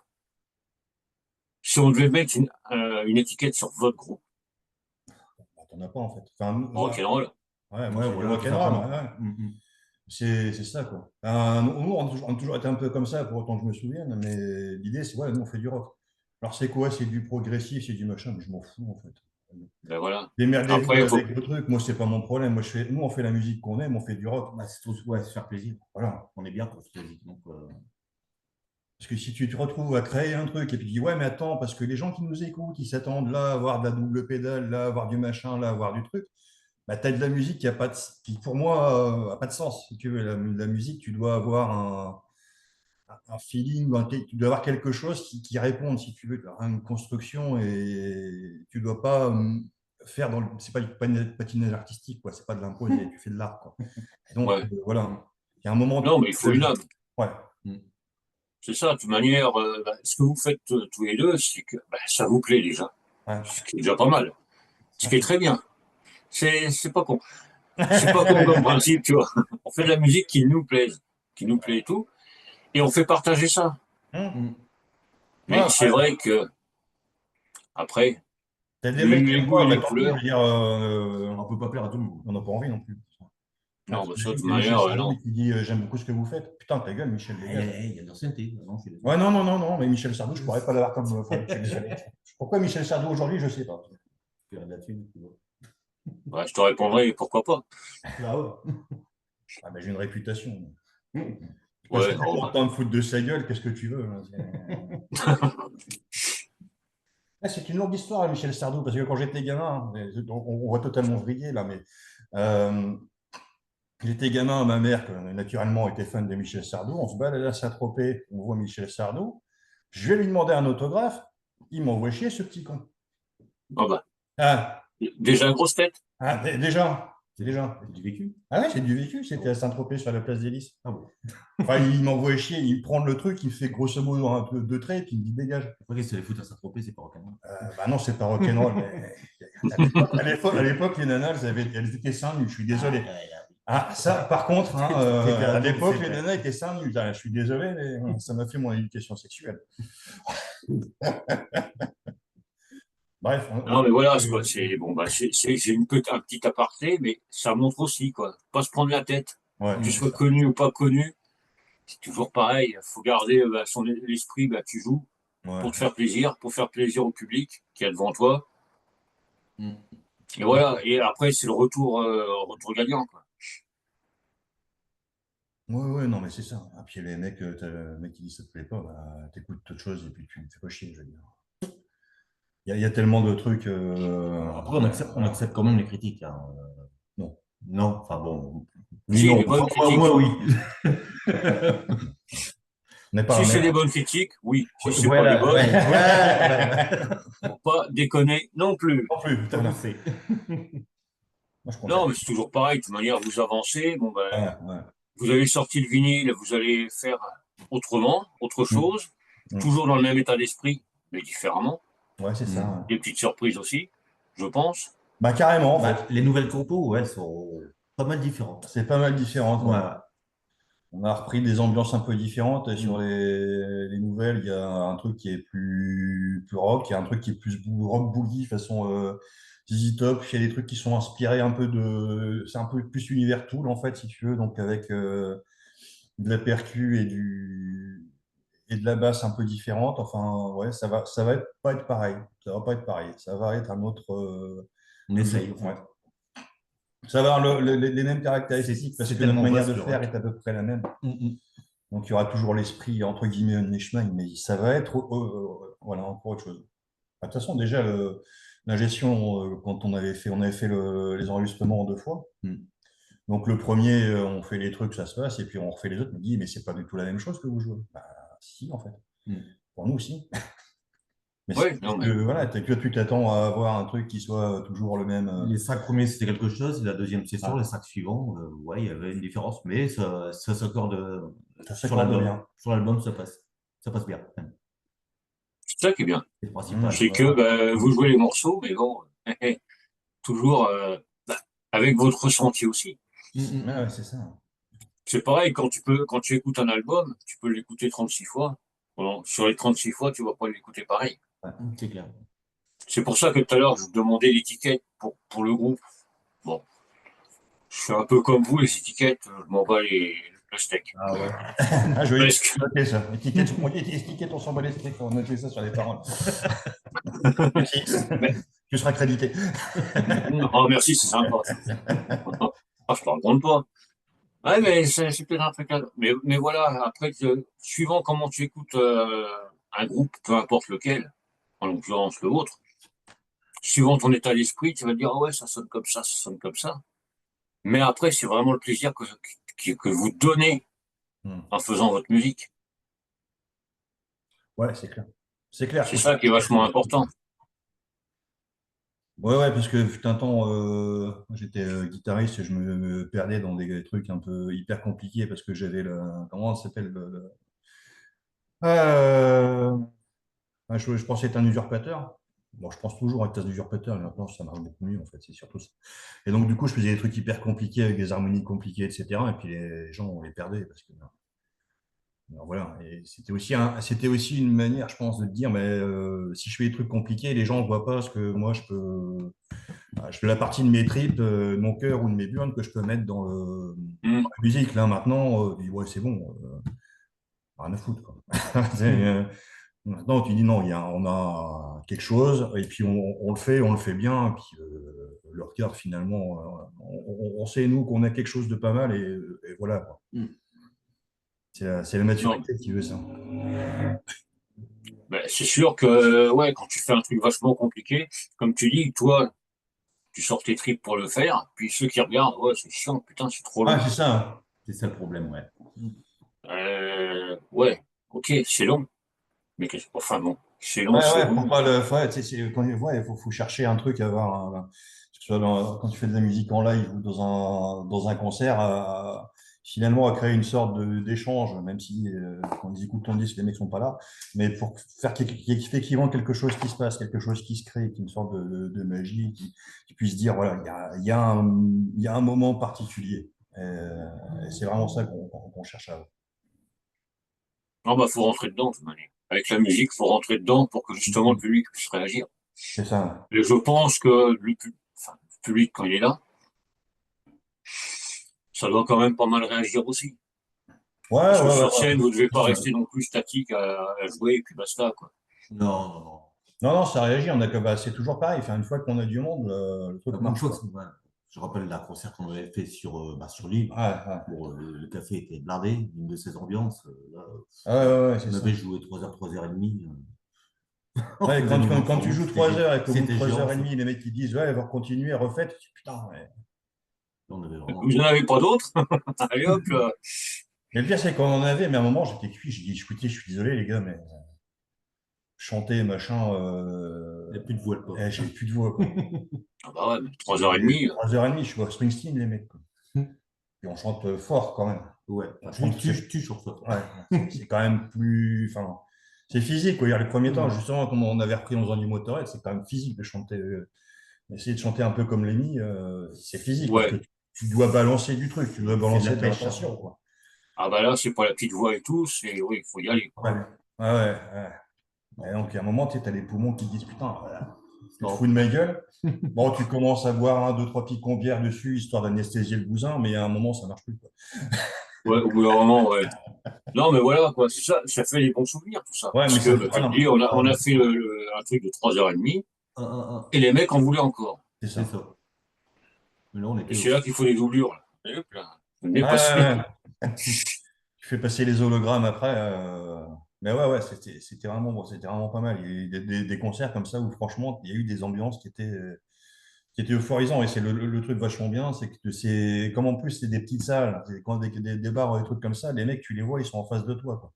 Speaker 2: Si on devait mettre une étiquette sur votre groupe,
Speaker 1: Bah, t'en as pas en fait. Enfin,
Speaker 2: rock'n'roll,
Speaker 1: ouais, moi
Speaker 3: Ouais,
Speaker 1: c'est du
Speaker 3: voilà, tout
Speaker 1: rock'n'roll.
Speaker 3: simplement.
Speaker 1: Ouais, ouais. C'est ça, quoi. Nous, on a toujours été un peu comme ça, pour autant que je me souvienne, mais l'idée, c'est, ouais, nous, on fait du rock. Alors, c'est quoi? C'est du progressif, c'est du machin, mais je m'en fous, en fait.
Speaker 2: ben voilà.
Speaker 1: Démerdez-vous
Speaker 2: Après, il faut.
Speaker 1: avec le truc, moi, c'est pas mon problème. Nous, on fait la musique qu'on aime, on fait du rock.
Speaker 3: Bah, c'est tout, ouais, se faire plaisir.
Speaker 1: Voilà.
Speaker 3: On est bien pour se faire plaisir. Donc,
Speaker 1: Parce que si tu te retrouves à créer un truc et puis tu dis, ouais, mais attends, parce que les gens qui nous écoutent, ils s'attendent là à avoir de la double pédale, là à avoir du machin, là à avoir du truc, bah, tu as de la musique qui, a pas de, qui pour moi, a pas de sens. Si tu veux, la musique, tu dois avoir un feeling, tu dois avoir quelque chose qui réponde, si tu veux, tu as une construction et tu dois pas faire dans le. C'est pas une patinage artistique, quoi. C'est pas de l'imposer, tu fais de l'art, quoi. Et donc,
Speaker 2: Ouais.
Speaker 1: voilà. Il y a un moment.
Speaker 2: Non, mais il faut une âme.
Speaker 1: Ouais.
Speaker 2: C'est ça, de toute manière, bah, ce que vous faites tous les deux, c'est que bah, ça vous plaît déjà.
Speaker 1: Ouais.
Speaker 2: Ce qui est déjà pas mal. Ce qui est très bien. C'est pas con. C'est pas con comme principe, tu vois. On fait de la musique qui nous plaise, qui nous plaît et tout, et on fait partager ça.
Speaker 1: Hum.
Speaker 2: Mais
Speaker 1: Ouais,
Speaker 2: c'est vrai que, après,
Speaker 1: t'as des mecs qui
Speaker 2: les
Speaker 1: aiment
Speaker 2: goûts
Speaker 1: pas,
Speaker 2: et
Speaker 1: bah,
Speaker 2: les
Speaker 1: tant pis, je
Speaker 2: couleurs,
Speaker 1: veux dire,
Speaker 3: on peut pas plaire à tout le monde.
Speaker 1: on n'a pas envie non plus. Ah,
Speaker 2: non, bah ça, de
Speaker 1: t'imagines
Speaker 2: toute
Speaker 1: que Michel
Speaker 2: manière,
Speaker 1: Sardou
Speaker 2: non.
Speaker 1: qui dit j'aime beaucoup ce que vous faites. Putain, ta gueule, Michel, dégage.
Speaker 3: Il y a de l'ancienneté. Non, je suis
Speaker 1: Ouais,
Speaker 3: désolé.
Speaker 1: non, non, non, non, mais Michel Sardou, je pourrais pas l'avoir comme. Enfin, je suis désolé. Pourquoi Michel Sardou aujourd'hui, je sais pas.
Speaker 3: Faire de la thune, tu vois.
Speaker 2: Ouais, je te répondrai, pourquoi pas.
Speaker 3: Bah ouais.
Speaker 1: Ah, mais j'ai une réputation. Je passe
Speaker 2: Ouais,
Speaker 1: plus
Speaker 2: non,
Speaker 1: mon
Speaker 2: bah,
Speaker 1: temps à me foutre de sa gueule, qu'est-ce que tu veux, hein, c'est une longue histoire, Michel Sardou, parce que quand j'étais gamin, on voit totalement vriller là, mais euh, j'étais gamin, ma mère, qui naturellement était fan de Michel Sardou, on se balade à Saint-Tropez, on voit Michel Sardou, je vais lui demander un autographe, il m'envoie chier ce petit con.
Speaker 2: Ah bah,
Speaker 1: Ah,
Speaker 2: déjà grosse tête.
Speaker 1: déjà.
Speaker 3: C'est du vécu.
Speaker 1: Ah ouais, c'est du vécu, c'était à Saint-Tropez sur la place des Lys.
Speaker 3: Ah bon.
Speaker 1: Enfin, il m'envoie chier, il prend le truc, il fait grosso modo un peu de trait, et puis il me dit dégage.
Speaker 3: Après, qu'est-ce que les foot à Saint-Tropez, c'est pas rock'n'roll.
Speaker 1: Bah non, c'est pas rock'n'roll, mais à l'époque, les nanas, elles étaient seins nus, je suis désolé. Ah, ça, par contre, hein, à l'époque, les nanas étaient seins nus. Je suis désolé, mais ça m'a fait mon éducation sexuelle. Bref.
Speaker 2: Non, mais voilà, c'est bon, bah, c'est un petit aparté, mais ça montre aussi, quoi. Pas se prendre la tête.
Speaker 1: Ouais,
Speaker 2: Que tu
Speaker 1: c'est
Speaker 2: sois
Speaker 1: ça.
Speaker 2: connu ou pas connu, c'est toujours pareil. Il faut garder l'esprit, bah, tu joues
Speaker 1: Ouais.
Speaker 2: pour te faire plaisir au public qui est devant toi.
Speaker 3: Mm.
Speaker 2: Et voilà. Et après, c'est le retour gagnant, quoi.
Speaker 1: Ouais, non, mais c'est ça. Et puis les mecs, t'as le mec qui dit ça te plaît pas, bah, t'écoutes autre chose et puis tu me fais pas chier, je veux dire. Il y a tellement de trucs.
Speaker 3: Après, on accepte quand même les critiques, hein.
Speaker 1: Non.
Speaker 3: Non, enfin bon. Oui,
Speaker 2: Si,
Speaker 3: non.
Speaker 2: les bonnes critiques.
Speaker 3: Moi, oui.
Speaker 1: On n'est pas
Speaker 2: Si
Speaker 1: un
Speaker 2: c'est
Speaker 1: mec.
Speaker 2: des bonnes critiques, oui. Si c'est pas
Speaker 3: Voilà,
Speaker 2: les bonnes,
Speaker 3: ouais, voilà.
Speaker 2: faut pas déconner non plus.
Speaker 1: Non plus, putain,
Speaker 3: On
Speaker 1: là.
Speaker 3: le sait.
Speaker 1: Moi, je
Speaker 2: Non,
Speaker 1: confirme.
Speaker 2: mais c'est toujours pareil. De toute manière, vous avancez. Bon, ben,
Speaker 1: Ouais.
Speaker 2: vous avez sorti le vinyle, vous allez faire autrement, autre
Speaker 1: Mm,
Speaker 2: chose,
Speaker 1: mm.
Speaker 2: toujours dans le même état d'esprit, mais différemment.
Speaker 1: Ouais, c'est ça.
Speaker 3: Mm.
Speaker 1: Ouais.
Speaker 2: Des petites surprises aussi, je pense.
Speaker 1: Bah, carrément, en fait.
Speaker 3: Bah, les nouvelles compos, ouais, elles sont pas mal différentes.
Speaker 1: C'est pas mal différent, ouais.
Speaker 3: Ouais.
Speaker 1: On a repris des ambiances un peu différentes. Et sur
Speaker 3: Mm.
Speaker 1: les nouvelles, il y a un truc qui est plus rock, il y a un truc qui est plus rock boogie, façon ZZ Top. Il y a des trucs qui sont inspirés un peu de. C'est un peu plus univers Tool, en fait, si tu veux. Donc, avec de la percu et de la basse un peu différente. Enfin, ouais, pas être pareil. Ça va pas être pareil. Ça va être un autre.
Speaker 3: On essaye, en
Speaker 1: Ouais.
Speaker 3: fait.
Speaker 1: Ça va avoir les mêmes caractéristiques parce
Speaker 3: C'est
Speaker 1: que notre
Speaker 3: tellement
Speaker 1: manière
Speaker 3: vaste
Speaker 1: de
Speaker 3: le
Speaker 1: faire
Speaker 3: rock.
Speaker 1: est à peu près la même.
Speaker 3: Mm.
Speaker 1: Donc, il y aura toujours l'esprit, entre guillemets, Neshman, mais ça va être voilà, encore autre chose. De toute façon, déjà, la gestion, quand on avait fait les enregistrements en deux fois.
Speaker 3: Mm.
Speaker 1: Donc, le premier, on fait les trucs, ça se passe, et puis on refait les autres. On me dit, mais c'est pas du tout la même chose que vous jouez. Bah, si, en fait.
Speaker 3: Mm.
Speaker 1: Pour nous aussi. Mais c'est
Speaker 2: Oui,
Speaker 1: parce
Speaker 2: non,
Speaker 1: que,
Speaker 2: mais
Speaker 1: voilà, tu t'attends à avoir un truc qui soit toujours le même.
Speaker 3: Les 5 premiers, c'était quelque chose. La deuxième session,
Speaker 1: Ah,
Speaker 3: les 5 suivants, ouais, il y avait une différence, mais ça s'accorde
Speaker 1: ça
Speaker 3: sur
Speaker 1: s'accorde
Speaker 3: l'album.
Speaker 1: bien.
Speaker 3: Sur l'album, ça passe. Ça passe bien.
Speaker 2: c'est ça qui est bien.
Speaker 3: C'est le
Speaker 1: Mmh.
Speaker 3: principal.
Speaker 2: C'est que bah, vous jouez les morceaux, mais bon, toujours bah, avec votre ressenti aussi.
Speaker 1: Ah ouais, c'est ça.
Speaker 2: C'est pareil, quand tu écoutes un album, tu peux l'écouter 36 fois. Bon, sur les 36 fois, tu vas pas l'écouter pareil.
Speaker 1: Ouais.
Speaker 3: C'est clair.
Speaker 2: C'est pour ça que tout à l'heure, je vous demandais l'étiquette pour le groupe. Bon, je suis un peu comme vous, les étiquettes, je m'en bats le steak.
Speaker 1: Ah ouais. Ah, joli.
Speaker 2: Presque.
Speaker 1: Notez ça. Étiquette, on s'en bat les steaks. On va noter ça sur les paroles. Merci.
Speaker 2: Mais,
Speaker 1: Tu seras crédité.
Speaker 2: oh, merci, c'est sympa. Ça. Ah, je te raconte pas. Ouais, mais c'est peut-être un truc là. Mais voilà, après, suivant comment tu écoutes un groupe, peu importe lequel, en l'occurrence le vôtre, suivant ton état d'esprit, tu vas te dire, ah ouais, ça sonne comme ça sonne comme ça. Mais après, c'est vraiment le plaisir que vous donnez
Speaker 1: Hmm.
Speaker 2: en faisant votre musique.
Speaker 1: Ouais, c'est clair. C'est clair.
Speaker 2: C'est ça qui est vachement important.
Speaker 1: Ouais, parce que fut un temps, j'étais guitariste et je me perdais dans des trucs un peu hyper compliqués parce que j'avais le. Comment ça s'appelle Euh, je pensais être un usurpateur. Bon, je pense toujours être un usurpateur, mais maintenant ça marche beaucoup mieux en fait, c'est surtout ça. Et donc, du coup, je faisais des trucs hyper compliqués avec des harmonies compliquées, etc. Et puis les gens, on les perdait parce que. Alors voilà, et c'était aussi une manière, je pense, de te dire, mais si je fais des trucs compliqués, les gens ne voient pas ce que moi je fais la partie de mes tripes, de mon cœur ou de mes burnes que je peux mettre
Speaker 2: Hmm.
Speaker 1: dans la musique. Là, maintenant, ouais, c'est bon, rien à foutre, quoi. Maintenant, tu dis non, on a quelque chose, et puis on le fait bien, et puis le regard, finalement, on sait, nous, qu'on a quelque chose de pas mal, et voilà, quoi.
Speaker 3: Mm.
Speaker 1: C'est la
Speaker 2: Non,
Speaker 1: maturité qui veut ça.
Speaker 2: ben, c'est sûr que ouais, quand tu fais un truc vachement compliqué, comme tu dis, toi, tu sors tes tripes pour le faire, puis ceux qui regardent, ouais, c'est chiant, putain, c'est trop long.
Speaker 1: Ah, c'est ça. Hein.
Speaker 3: C'est ça le problème, ouais.
Speaker 2: Ouais, ok, c'est long, mais enfin bon, c'est long,
Speaker 1: Ouais,
Speaker 2: c'est
Speaker 1: ouais,
Speaker 2: long.
Speaker 1: pour pas le. Ouais, tu sais, ouais, il faut chercher un truc à avoir. Que ce soit quand tu fais de la musique en live ou dans un concert, finalement, à créer une sorte d'échange, même si quand ils écoutent ton disque, les mecs sont pas là. Mais pour faire effectivement quelque chose qui se passe, quelque chose qui se crée, une sorte de magie, qui puisse dire, voilà, il y a un moment particulier. Et c'est vraiment ça qu'on cherche à avoir.
Speaker 2: Non, bah, faut rentrer dedans, de toute manière. Avec la musique, faut rentrer dedans pour que justement le
Speaker 1: Mhm.
Speaker 2: public puisse réagir.
Speaker 1: C'est ça.
Speaker 2: Et je pense que enfin, le public, quand il est là, ça doit quand même pas mal réagir aussi.
Speaker 1: Ouais,
Speaker 2: Parce que
Speaker 1: ouais, ouais,
Speaker 2: sur scène, vous ne devez pas
Speaker 3: Ouais.
Speaker 2: rester non plus statique à jouer et puis basta, quoi.
Speaker 3: Non, non, non.
Speaker 1: Non, non, ça réagit. C'est toujours pareil. Enfin, une fois qu'on a du monde, le truc
Speaker 3: Une
Speaker 1: marche,
Speaker 3: fois
Speaker 1: quoi.
Speaker 3: ouais. Je rappelle la concert qu'on avait fait sur l'île.
Speaker 1: Ouais, ouais.
Speaker 3: Bon, le café était blindé, une de ces ambiances. Là,
Speaker 1: Ouais, ouais, ouais, c'est
Speaker 3: on
Speaker 1: ça.
Speaker 3: avait joué 3 heures, 3 heures et demie. On
Speaker 1: Ouais,
Speaker 3: faisait
Speaker 1: quand,
Speaker 3: nos
Speaker 1: quand, quand
Speaker 3: morceaux,
Speaker 1: tu joues 3 heures et qu'au bout de
Speaker 3: c'était
Speaker 1: trois
Speaker 3: géant,
Speaker 1: heures et
Speaker 3: ça.
Speaker 1: demie, les mecs qui disent ouais, va continuer, refaites, tu dis putain. Ouais.
Speaker 3: On avait
Speaker 2: Vous
Speaker 3: vraiment.
Speaker 2: n'en avez pas d'autres? Allez hop, là.
Speaker 1: Mais le pire, c'est qu'on en avait, mais à un moment, j'étais cuit. J'ai dit écoutez, je suis désolé, les gars, mais chanter, machin,
Speaker 3: Il n'y a plus de voix, le pauvre.
Speaker 1: j'ai plus de voix, quoi.
Speaker 2: Ah bah ouais, mais
Speaker 1: C'est
Speaker 2: 3 heures et demie.
Speaker 1: 3 heures et demie, je suis pas Springsteen, les mecs, quoi. Et on chante fort quand même.
Speaker 3: Ouais,
Speaker 1: On
Speaker 3: tu,
Speaker 1: chante,
Speaker 3: tu, tu chantes ça.
Speaker 1: ouais, c'est quand même plus. Enfin, c'est physique, quoi. Il y a les premiers temps, justement, comme on avait repris en faisant du Motorhead, c'est quand même physique de chanter. Essayer de chanter un peu comme Lemmy, c'est physique parce que
Speaker 2: Ouais.
Speaker 1: tu dois balancer du truc, tu dois
Speaker 3: C'est de la
Speaker 1: balancer de
Speaker 3: pêche, hein.
Speaker 1: l'intention, quoi.
Speaker 2: Ah bah là, c'est pas la petite voix et tout, c'est, oui, il faut y aller, quoi.
Speaker 1: Ouais, ouais, ouais. Ouais. Et
Speaker 3: Donc,
Speaker 1: donc, à un moment, tu as les poumons qui te disent putain, voilà, tu te fous
Speaker 3: stop.
Speaker 1: de ma gueule. Bon, tu commences à boire un, deux, trois picons bière dessus, histoire d'anesthésier le bousin, mais à un moment, ça marche plus, quoi.
Speaker 2: Ouais, au bout d'un moment, ouais. Non, mais voilà, quoi, c'est ça, ça fait les bons souvenirs, tout ça.
Speaker 1: Ouais, mais
Speaker 2: Parce que,
Speaker 1: ça fait.
Speaker 2: bah,
Speaker 1: Ah
Speaker 2: tu te
Speaker 1: non,
Speaker 2: dis, on a fait un truc de 3 heures et demie, et les mecs en voulaient encore.
Speaker 1: c'est
Speaker 3: C'est
Speaker 1: ça.
Speaker 3: ça. Mais là, on
Speaker 2: Et
Speaker 3: était
Speaker 2: c'est
Speaker 3: au.
Speaker 2: là qu'il faut des doublures, là. Et hop, là, venez
Speaker 1: Ouais,
Speaker 2: passer.
Speaker 1: ouais, ouais. Tu fais passer les hologrammes après. Mais ouais, ouais, c'était vraiment, bon, c'était vraiment pas mal. Il y a eu des concerts comme ça où, franchement, il y a eu des ambiances qui était euphorisant. Et c'est le truc vachement bien, c'est que c'est comme en plus c'est des petites salles, quand des bars ou des trucs comme ça, les mecs, tu les vois, ils sont en face de toi, quoi.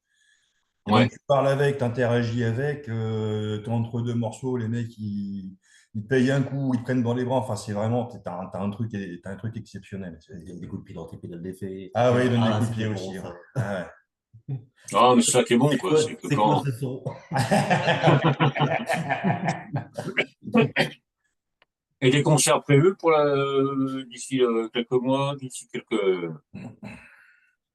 Speaker 1: Et donc
Speaker 2: Ouais.
Speaker 1: tu parles avec, tu interagis avec, t'es entre deux morceaux, les mecs, ils te payent un coup, ils te prennent dans les bras. Enfin, c'est vraiment, t'as un truc exceptionnel.
Speaker 3: Ils donnent des coups de pied dans tes pédales d'effet,
Speaker 1: Ah oui,
Speaker 3: etc.
Speaker 1: ils donnent des
Speaker 3: Ah,
Speaker 1: coups de pied
Speaker 3: c'était bon,
Speaker 1: aussi. Ouais.
Speaker 3: ça.
Speaker 1: Ah
Speaker 2: Ah, mais c'est ça qui est bon,
Speaker 3: C'est
Speaker 2: quoi.
Speaker 3: quoi,
Speaker 2: C'est que
Speaker 3: c'est quoi
Speaker 2: quand.
Speaker 3: ce son?
Speaker 1: ouais.
Speaker 2: Et des concerts prévus pour d'ici quelques mois, d'ici quelques.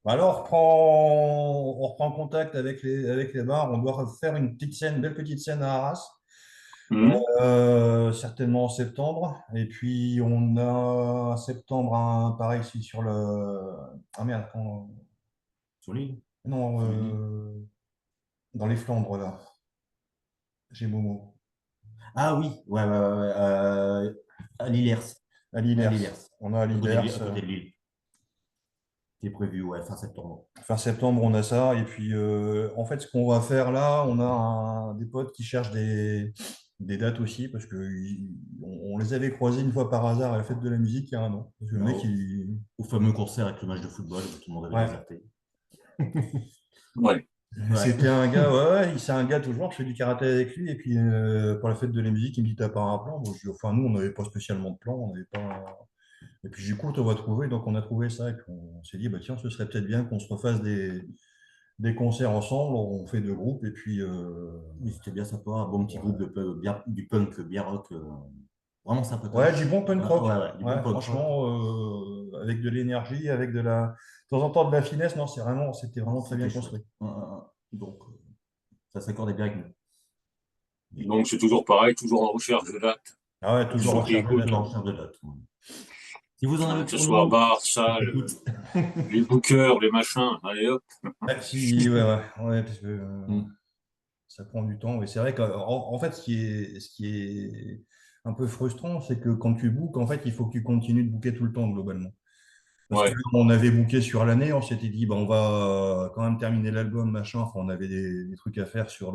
Speaker 1: Alors, on reprend contact avec les bars. On doit faire une petite scène, une belle petite scène à Arras,
Speaker 2: Hmm.
Speaker 1: certainement en septembre. Et puis, on a en septembre pareil ici sur le. Ah merde,
Speaker 3: Sur l'île?
Speaker 1: non,
Speaker 3: Sur l'île.
Speaker 1: dans les Flandres, là. J'ai Momo.
Speaker 3: Ah oui, ouais, ouais, ouais, ouais, à Lillers.
Speaker 1: À
Speaker 3: À
Speaker 1: Lillers.
Speaker 3: Lillers.
Speaker 1: On a à
Speaker 3: À
Speaker 1: Lillers.
Speaker 3: côté de Lille. C'est prévu, ouais, fin septembre.
Speaker 1: Fin septembre, on a ça. Et puis, en fait, ce qu'on va faire là, on a des potes qui cherchent des dates aussi, parce que on les avait croisés une fois par hasard à la fête de la musique il y a un an. Parce que le mec,
Speaker 3: Non, au fameux concert avec le match de football où tout le monde avait
Speaker 1: ouais,
Speaker 3: déserté.
Speaker 2: Ouais.
Speaker 3: Ouais.
Speaker 1: c'était un gars, ouais, ouais, c'est un gars toujours, je fais du karaté avec lui. Et puis, pour la fête de la musique, il me dit, t'as pas un plan? Bon, enfin, nous, on n'avait pas spécialement de plan, on n'avait pas. Et puis, j'écoute, on va trouver. Donc, on a trouvé ça. Et puis, on s'est dit, bah, tiens, ce serait peut-être bien qu'on se refasse des concerts ensemble, on fait deux groupes et puis
Speaker 3: Mais c'était bien sympa, un bon petit groupe du punk bien rock, vraiment
Speaker 1: ouais, du
Speaker 3: sympatoche.
Speaker 1: bon punk
Speaker 3: Ouais,
Speaker 1: rock.
Speaker 3: ouais, ouais, du bon
Speaker 1: Ouais,
Speaker 3: punk rock.
Speaker 1: franchement, avec de l'énergie, avec de temps en temps de la finesse, non, c'était vraiment très bien
Speaker 3: C'était chouette.
Speaker 1: construit.
Speaker 3: Donc, ça s'accordait bien avec nous. Et
Speaker 2: Donc c'est toujours pareil, toujours en recherche de date.
Speaker 1: Ah ouais,
Speaker 2: Pour
Speaker 1: toujours
Speaker 2: ceux qui
Speaker 1: recherche de
Speaker 2: écoutent,
Speaker 1: date.
Speaker 3: toujours
Speaker 1: Ouais.
Speaker 3: en recherche de date. Ouais. Si vous en avez
Speaker 2: que ce
Speaker 3: pour
Speaker 2: soit
Speaker 3: nous,
Speaker 2: bar,
Speaker 3: on
Speaker 2: salle,
Speaker 3: t'écoute.
Speaker 2: les bookers, les machins, allez hop.
Speaker 1: Ouais, si, ouais, ouais, ouais, parce que
Speaker 3: Mm.
Speaker 1: ça prend du temps. Et c'est vrai qu'en fait, ce qui est un peu frustrant, c'est que quand tu bookes, en fait, il faut que tu continues de booker tout le temps, globalement. Parce que
Speaker 2: Ouais.
Speaker 1: là, on avait booké sur l'année, on s'était dit, bah, on va quand même terminer l'album, machin. Enfin, on avait des trucs à faire sur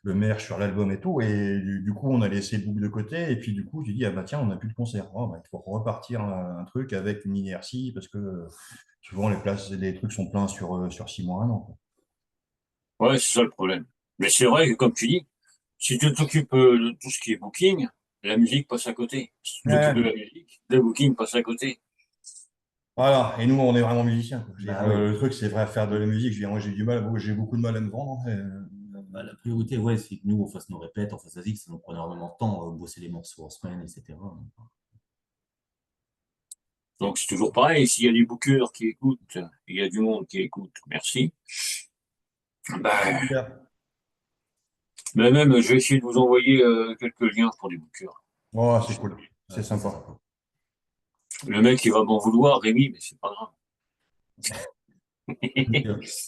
Speaker 1: le merch, sur l'album et tout. Et du coup, on a laissé le book de côté. Et puis, du coup, j'ai dit, ah bah tiens, on n'a plus de concert. Oh, bah, il faut repartir un truc avec une inertie parce que souvent, les trucs sont pleins sur 6 mois, un an, quoi.
Speaker 2: Ouais, c'est ça le problème. Mais c'est vrai que, comme tu dis, si tu t'occupes de tout ce qui est booking, la musique passe à côté. Si tu t'occupes de
Speaker 1: Ouais.
Speaker 2: la musique, le booking passe à côté.
Speaker 1: Voilà. Et nous, on est vraiment musiciens, quoi. Je veux dire,
Speaker 3: Bah oui.
Speaker 1: le truc, c'est vrai faire de la musique. Je veux dire, moi, j'ai du mal, j'ai beaucoup de mal à me vendre, hein.
Speaker 3: Bah, la priorité, ouais, c'est que nous, on fasse nos répètes, on fasse la zik, ça nous prend énormément de temps, bosser les morceaux en semaine, etc.
Speaker 2: Donc c'est toujours pareil. S'il y a des bookers qui écoutent, il y a du monde qui écoute, merci. Ben,
Speaker 1: Super.
Speaker 2: mais même, je vais essayer de vous envoyer quelques liens pour des bookers.
Speaker 1: Oh, c'est
Speaker 2: Franchement.
Speaker 1: cool. C'est
Speaker 3: Ouais, ça, c'est
Speaker 1: sympa.
Speaker 3: sympa.
Speaker 2: Le mec, il va m'en vouloir, Rémi, mais c'est pas grave.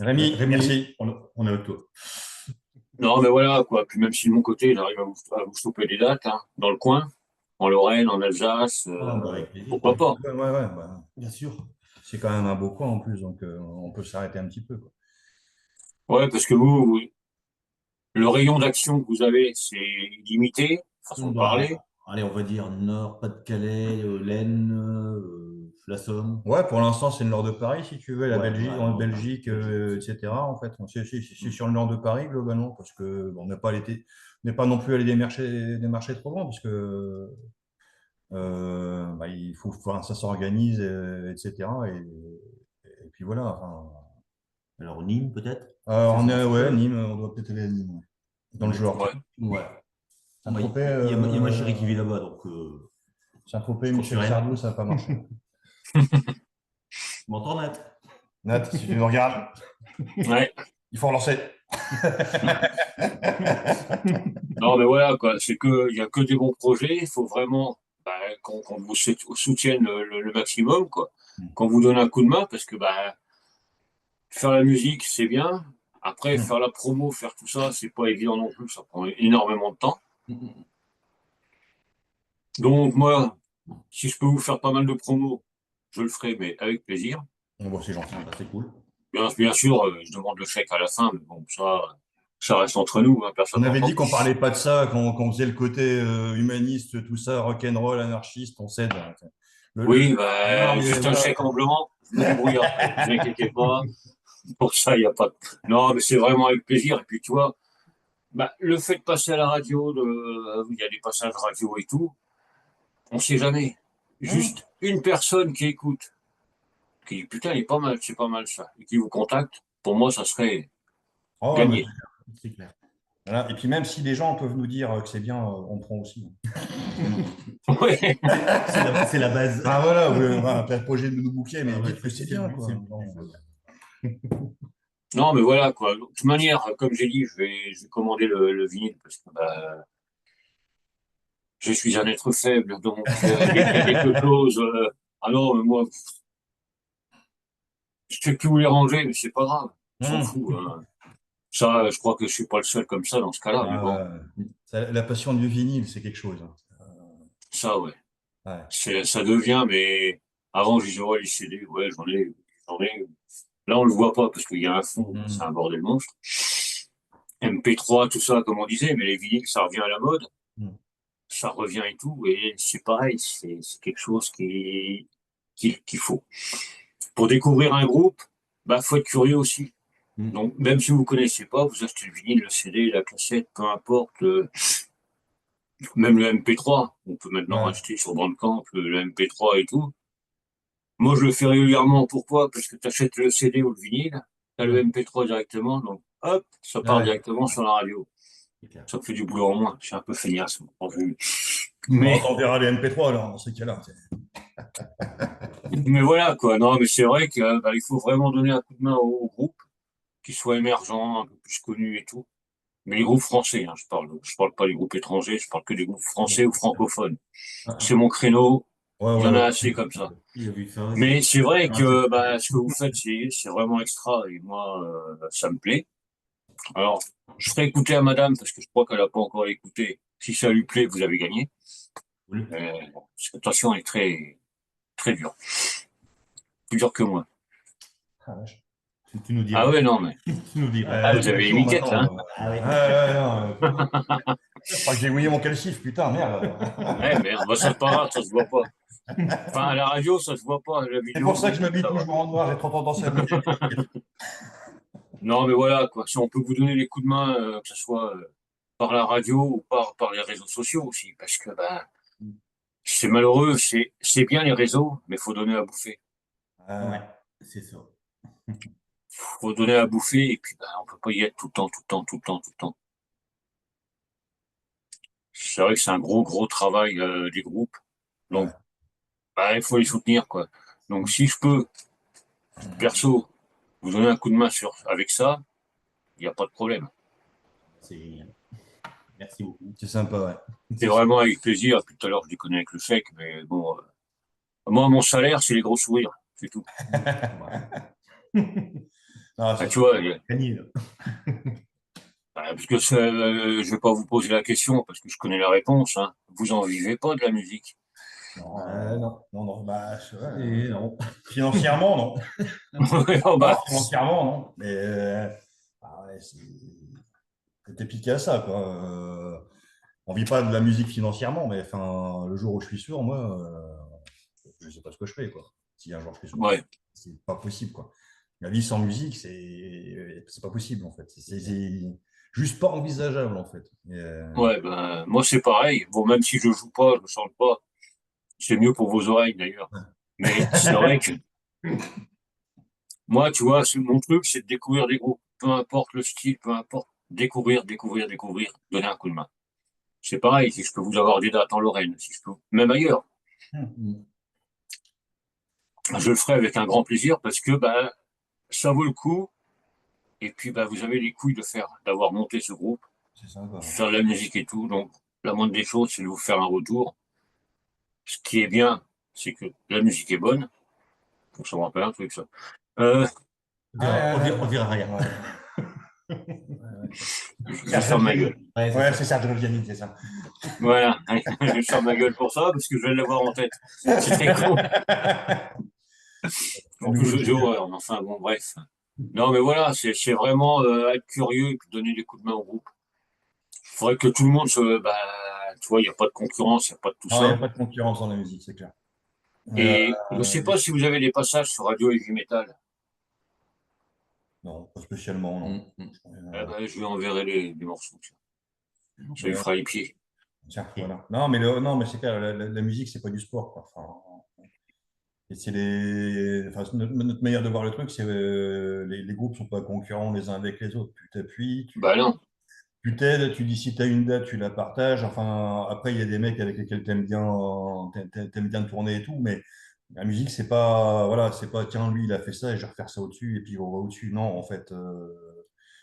Speaker 1: Rémi,
Speaker 3: Rémi,
Speaker 1: merci.
Speaker 3: on est avec toi.
Speaker 2: Non, mais voilà, quoi. Puis même si de mon côté, j'arrive à vous choper des dates, hein, dans le coin, en Lorraine, en Alsace,
Speaker 3: Ah, bah, avec plaisir.
Speaker 2: pourquoi pas.
Speaker 1: Ouais, ouais, ouais, bah,
Speaker 3: Bien sûr.
Speaker 1: c'est quand même un beau coin en plus, donc on peut s'arrêter un petit peu, quoi.
Speaker 2: Ouais, parce que le rayon d'action que vous avez, c'est limité, façon de
Speaker 3: Bah,
Speaker 2: parler.
Speaker 3: allez, on va dire Nord, Pas-de-Calais, l'Aisne, la Somme.
Speaker 1: Ouais, pour l'instant, c'est le nord de Paris, si tu veux, la
Speaker 3: Ouais,
Speaker 1: Belgique,
Speaker 3: ouais,
Speaker 1: en
Speaker 3: non, bah,
Speaker 1: Belgique,
Speaker 3: Belgique aussi.
Speaker 1: etc. En fait, c'est
Speaker 3: Mm.
Speaker 1: sur le nord de Paris, globalement, parce que bon, on n'est pas non plus allé des marchés trop loin, parce que bah, enfin, ça s'organise, etc. Et puis voilà. Enfin,
Speaker 3: Alors, Nîmes, peut-être?
Speaker 1: alors,
Speaker 3: C'est
Speaker 1: on
Speaker 3: ça,
Speaker 1: est,
Speaker 3: ça
Speaker 1: ouais,
Speaker 3: peut.
Speaker 1: Nîmes, on doit peut-être aller à Nîmes, ouais. Dans le
Speaker 3: Honnêtement,
Speaker 2: Ouais.
Speaker 1: Genre.
Speaker 3: ouais. Moi,
Speaker 1: Saint-Tropez,
Speaker 3: il y a ma chérie qui vit là-bas, donc
Speaker 1: Saint-Tropez,
Speaker 3: je compte sur
Speaker 1: Michel
Speaker 3: elle.
Speaker 1: Sardou, ça n'a pas marché.
Speaker 3: M'entends, Nat?
Speaker 1: Nat, si tu nous regardes,
Speaker 2: Ouais.
Speaker 1: il faut relancer.
Speaker 2: Non, mais voilà, quoi. C'est que, il y a que des bons projets. Il faut vraiment, bah, qu'on vous soutienne le maximum, quoi. Qu'on vous donne un coup de main, parce que, bah, faire la musique, c'est bien. Après, faire la promo, faire tout ça, c'est pas évident non plus. Ça prend énormément de temps. Donc, moi, si je peux vous faire pas mal de promos, je le ferai, mais avec plaisir.
Speaker 1: Bon, c'est gentil.
Speaker 3: Bah, c'est cool.
Speaker 2: Bien sûr, je demande le chèque à la fin, mais bon, ça reste entre nous, hein, personne
Speaker 1: On avait
Speaker 2: n'entend.
Speaker 1: dit qu'on parlait pas de ça, qu'on faisait le côté humaniste, tout ça, rock'n'roll, anarchiste, on cède.
Speaker 2: Oui,
Speaker 1: Non,
Speaker 2: bah,
Speaker 1: mais
Speaker 2: juste un
Speaker 1: voilà.
Speaker 2: chèque en blanc, je me débrouille après, ne vous inquiétez pas. Pour ça, il n'y a pas de... Non, mais c'est vraiment avec plaisir. Et puis, tu vois, bah, le fait de passer à la radio, il y a des passages radio et tout, on sait jamais.
Speaker 1: Hum.
Speaker 2: Juste une personne qui écoute, qui dit, putain, il est pas mal, c'est pas mal ça, et qui vous contacte, pour moi, ça serait
Speaker 1: Oh, ouais, bah,
Speaker 2: gagné.
Speaker 3: C'est clair.
Speaker 1: voilà. Et puis même si des gens peuvent nous dire que c'est bien, on prend aussi.
Speaker 2: Ouais.
Speaker 3: C'est la base.
Speaker 1: Ah voilà, on va faire le projet de nous booker, mais
Speaker 3: Ah ouais,
Speaker 1: dites que c'est
Speaker 3: le
Speaker 1: bien,
Speaker 3: but,
Speaker 1: quoi.
Speaker 3: c'est le but,
Speaker 1: Bon,
Speaker 3: c'est clair.
Speaker 2: Non, mais voilà, quoi. De toute manière, comme j'ai dit, je vais commander le vinyle parce que bah, je suis un être faible, donc dès qu'il y a quelque chose, ah non, mais moi, je sais plus où les ranger, mais c'est pas grave, on s'en
Speaker 1: hum.
Speaker 2: fout, hein. Ça, je crois que je suis pas le seul comme ça dans ce cas-là, mais bon,
Speaker 1: Ah, la passion du vinyle, c'est quelque chose, hein.
Speaker 2: ça, ouais,
Speaker 1: Ouais.
Speaker 2: ça devient, mais avant, je disais, ouais, les CD, ouais, j'en ai. Là, on le voit pas parce qu'il y a un fond, c'est un
Speaker 1: Hum,
Speaker 2: bordel monstre. MP3, tout ça, comme on disait, mais les vinyles, ça revient à la mode.
Speaker 1: hum.
Speaker 2: Ça revient et tout, et c'est pareil, c'est quelque chose qu'il faut. Pour découvrir un groupe, bah, faut être curieux aussi.
Speaker 3: Mm.
Speaker 2: Donc, même si vous connaissez pas, vous achetez le vinyle, le CD, la cassette, peu importe, même le MP3, on peut maintenant
Speaker 1: Ouais.
Speaker 2: acheter sur Bandcamp le MP3 et tout. Moi, je le fais régulièrement. Pourquoi? Parce que tu achètes le CD ou le vinyle, tu as le
Speaker 1: Hum.
Speaker 2: MP3 directement, donc hop, ça part
Speaker 1: Ouais.
Speaker 2: directement sur la radio.
Speaker 3: C'est clair.
Speaker 2: Ça me fait du boulot en moins. Je suis un peu feignasse, en vue.
Speaker 1: Bon,
Speaker 2: Mais
Speaker 1: on verra les MP3 alors, dans ces cas-là.
Speaker 2: Mais voilà, quoi. Non, mais c'est vrai qu'il bah, il faut vraiment donner un coup de main aux groupes qui soient émergents, un peu plus connus et tout. Mais les groupes français, hein, je parle pas des groupes étrangers, je parle que des groupes français ou francophones.
Speaker 3: Ah,
Speaker 2: C'est
Speaker 3: ah.
Speaker 2: mon créneau,
Speaker 1: Ouais,
Speaker 2: il y
Speaker 1: ouais,
Speaker 2: en a
Speaker 1: ouais.
Speaker 2: assez comme ça.
Speaker 3: Il a vu ça,
Speaker 2: Mais c'est vrai
Speaker 3: ah, c'est
Speaker 2: que bah, ce que vous faites, c'est vraiment extra et moi, ça me plaît. Alors, je ferai écouter à madame parce que je crois qu'elle n'a pas encore écouté. Si ça lui plaît, vous avez gagné.
Speaker 3: cool.
Speaker 2: Parce que attention, elle est très, très dure. plus dur que moi.
Speaker 1: Ah, vache.
Speaker 3: Tu nous diras.
Speaker 2: Ah ouais, non, mais
Speaker 3: Tu nous diras.
Speaker 2: Ah, vous avez les miquettes, là, hein.
Speaker 3: Ah ouais.
Speaker 1: Non, je crois que j'ai mouillé mon calcif, putain, merde.
Speaker 2: ouais, merde, bah, ça c'est pas grave, ça se voit pas. Enfin, à la radio, ça se voit pas. À la
Speaker 1: C'est
Speaker 2: vidéo,
Speaker 1: pour ça que
Speaker 2: oui,
Speaker 1: je m'habille
Speaker 2: ça va.
Speaker 1: toujours en noir, j'ai trop tendance à bouger.
Speaker 2: Non, mais voilà, quoi. Si on peut vous donner les coups de main, que ce soit par la radio ou par les réseaux sociaux aussi, parce que bah, c'est malheureux, c'est bien les réseaux, mais faut donner à bouffer.
Speaker 3: Ouais, c'est ça.
Speaker 2: Faut donner à bouffer et puis bah, on peut pas y être tout le temps, tout le temps, tout le temps, tout le temps. C'est vrai que c'est un gros travail des groupes,
Speaker 1: Ouais.
Speaker 2: donc bah, il faut les soutenir, quoi. Donc si je peux, perso, vous donner un coup de main avec ça, il n'y a pas de problème.
Speaker 3: C'est génial. Merci beaucoup.
Speaker 1: C'est sympa, ouais.
Speaker 2: C'est vraiment avec plaisir. Puis tout à l'heure, je déconnais avec le chèque, mais bon, moi, mon salaire, c'est les gros sourires, c'est tout.
Speaker 1: Ah,
Speaker 2: Ah,
Speaker 1: ça,
Speaker 2: tu vois,
Speaker 3: Gagné, là.
Speaker 2: parce que je vais pas vous poser la question parce que je connais la réponse. Hein. Vous en vivez pas de la musique.
Speaker 1: non,
Speaker 3: Non.
Speaker 1: non, bah,
Speaker 3: Et non.
Speaker 1: financièrement, non.
Speaker 2: Oh,
Speaker 1: Non,
Speaker 2: bah,
Speaker 1: financièrement, non. Mais ah ouais, c'était piqué à ça, quoi. On vit pas de la musique financièrement, mais enfin, le jour où je suis sourd, moi, je sais pas ce que je fais, quoi. Si un jour je suis sourd,
Speaker 2: ouais,
Speaker 1: c'est pas possible, quoi. La vie sans musique, c'est pas possible, en fait. C'est juste pas envisageable, en fait. Et,
Speaker 2: ouais, ben, moi c'est pareil. Bon, même si je joue pas, je chante pas, c'est mieux pour vos oreilles d'ailleurs. Mais c'est vrai que moi, tu vois, mon truc, c'est de découvrir des groupes. Peu importe le style, peu importe. Découvrir, donner un coup de main. C'est pareil, si je peux vous avoir des dates en Lorraine, si je peux, même ailleurs, je le ferai avec un grand plaisir parce que bah, ça vaut le coup. Et puis bah, vous avez les couilles d'avoir monté ce groupe,
Speaker 1: c'est sympa.
Speaker 2: faire de la musique et tout. Donc la moindre des choses, c'est de vous faire un retour. Ce qui est bien, c'est que la musique est bonne. Faut que ça me rappelle un truc, ça. Euh,
Speaker 3: On dira rien.
Speaker 2: je ferme ma gueule.
Speaker 1: Ouais, c'est Serge Reggiani, c'est ça.
Speaker 2: Voilà, je ferme ma gueule pour ça parce que je vais l'avoir en tête. C'est très con. En plus,
Speaker 1: Nouveau
Speaker 2: j'ai
Speaker 1: jingle.
Speaker 2: horreur. Enfin bon, bref. Non, mais voilà, c'est vraiment être curieux et puis donner des coups de main au groupe. Il faudrait que tout le monde se. Bah, tu vois, il n'y a pas de concurrence, il n'y a pas de tout
Speaker 1: Non, il n'y a
Speaker 2: ça.
Speaker 1: pas de concurrence dans la musique, c'est clair.
Speaker 2: Et je ne sais pas si vous avez des passages sur Radio Heavy Metal.
Speaker 1: Non, pas spécialement, non.
Speaker 2: Eh ben, je lui enverrai les morceaux. Tiens. Ça lui
Speaker 1: Mais,
Speaker 2: fera les pieds.
Speaker 1: tiens, voilà. Non, mais c'est clair, la musique, c'est pas du sport, quoi. Enfin, et c'est enfin, notre manière de voir le truc, c'est les groupes sont pas concurrents les uns avec les autres. Tu t'appuies,
Speaker 2: Bah non.
Speaker 1: tu t'aides, tu dis si tu as une date, tu la partages. Enfin, après, il y a des mecs avec lesquels t'aimes bien tourner et tout, mais la musique, c'est pas, voilà, c'est pas, tiens, lui, il a fait ça et je vais refaire ça au-dessus et puis on va au-dessus. Non, en fait,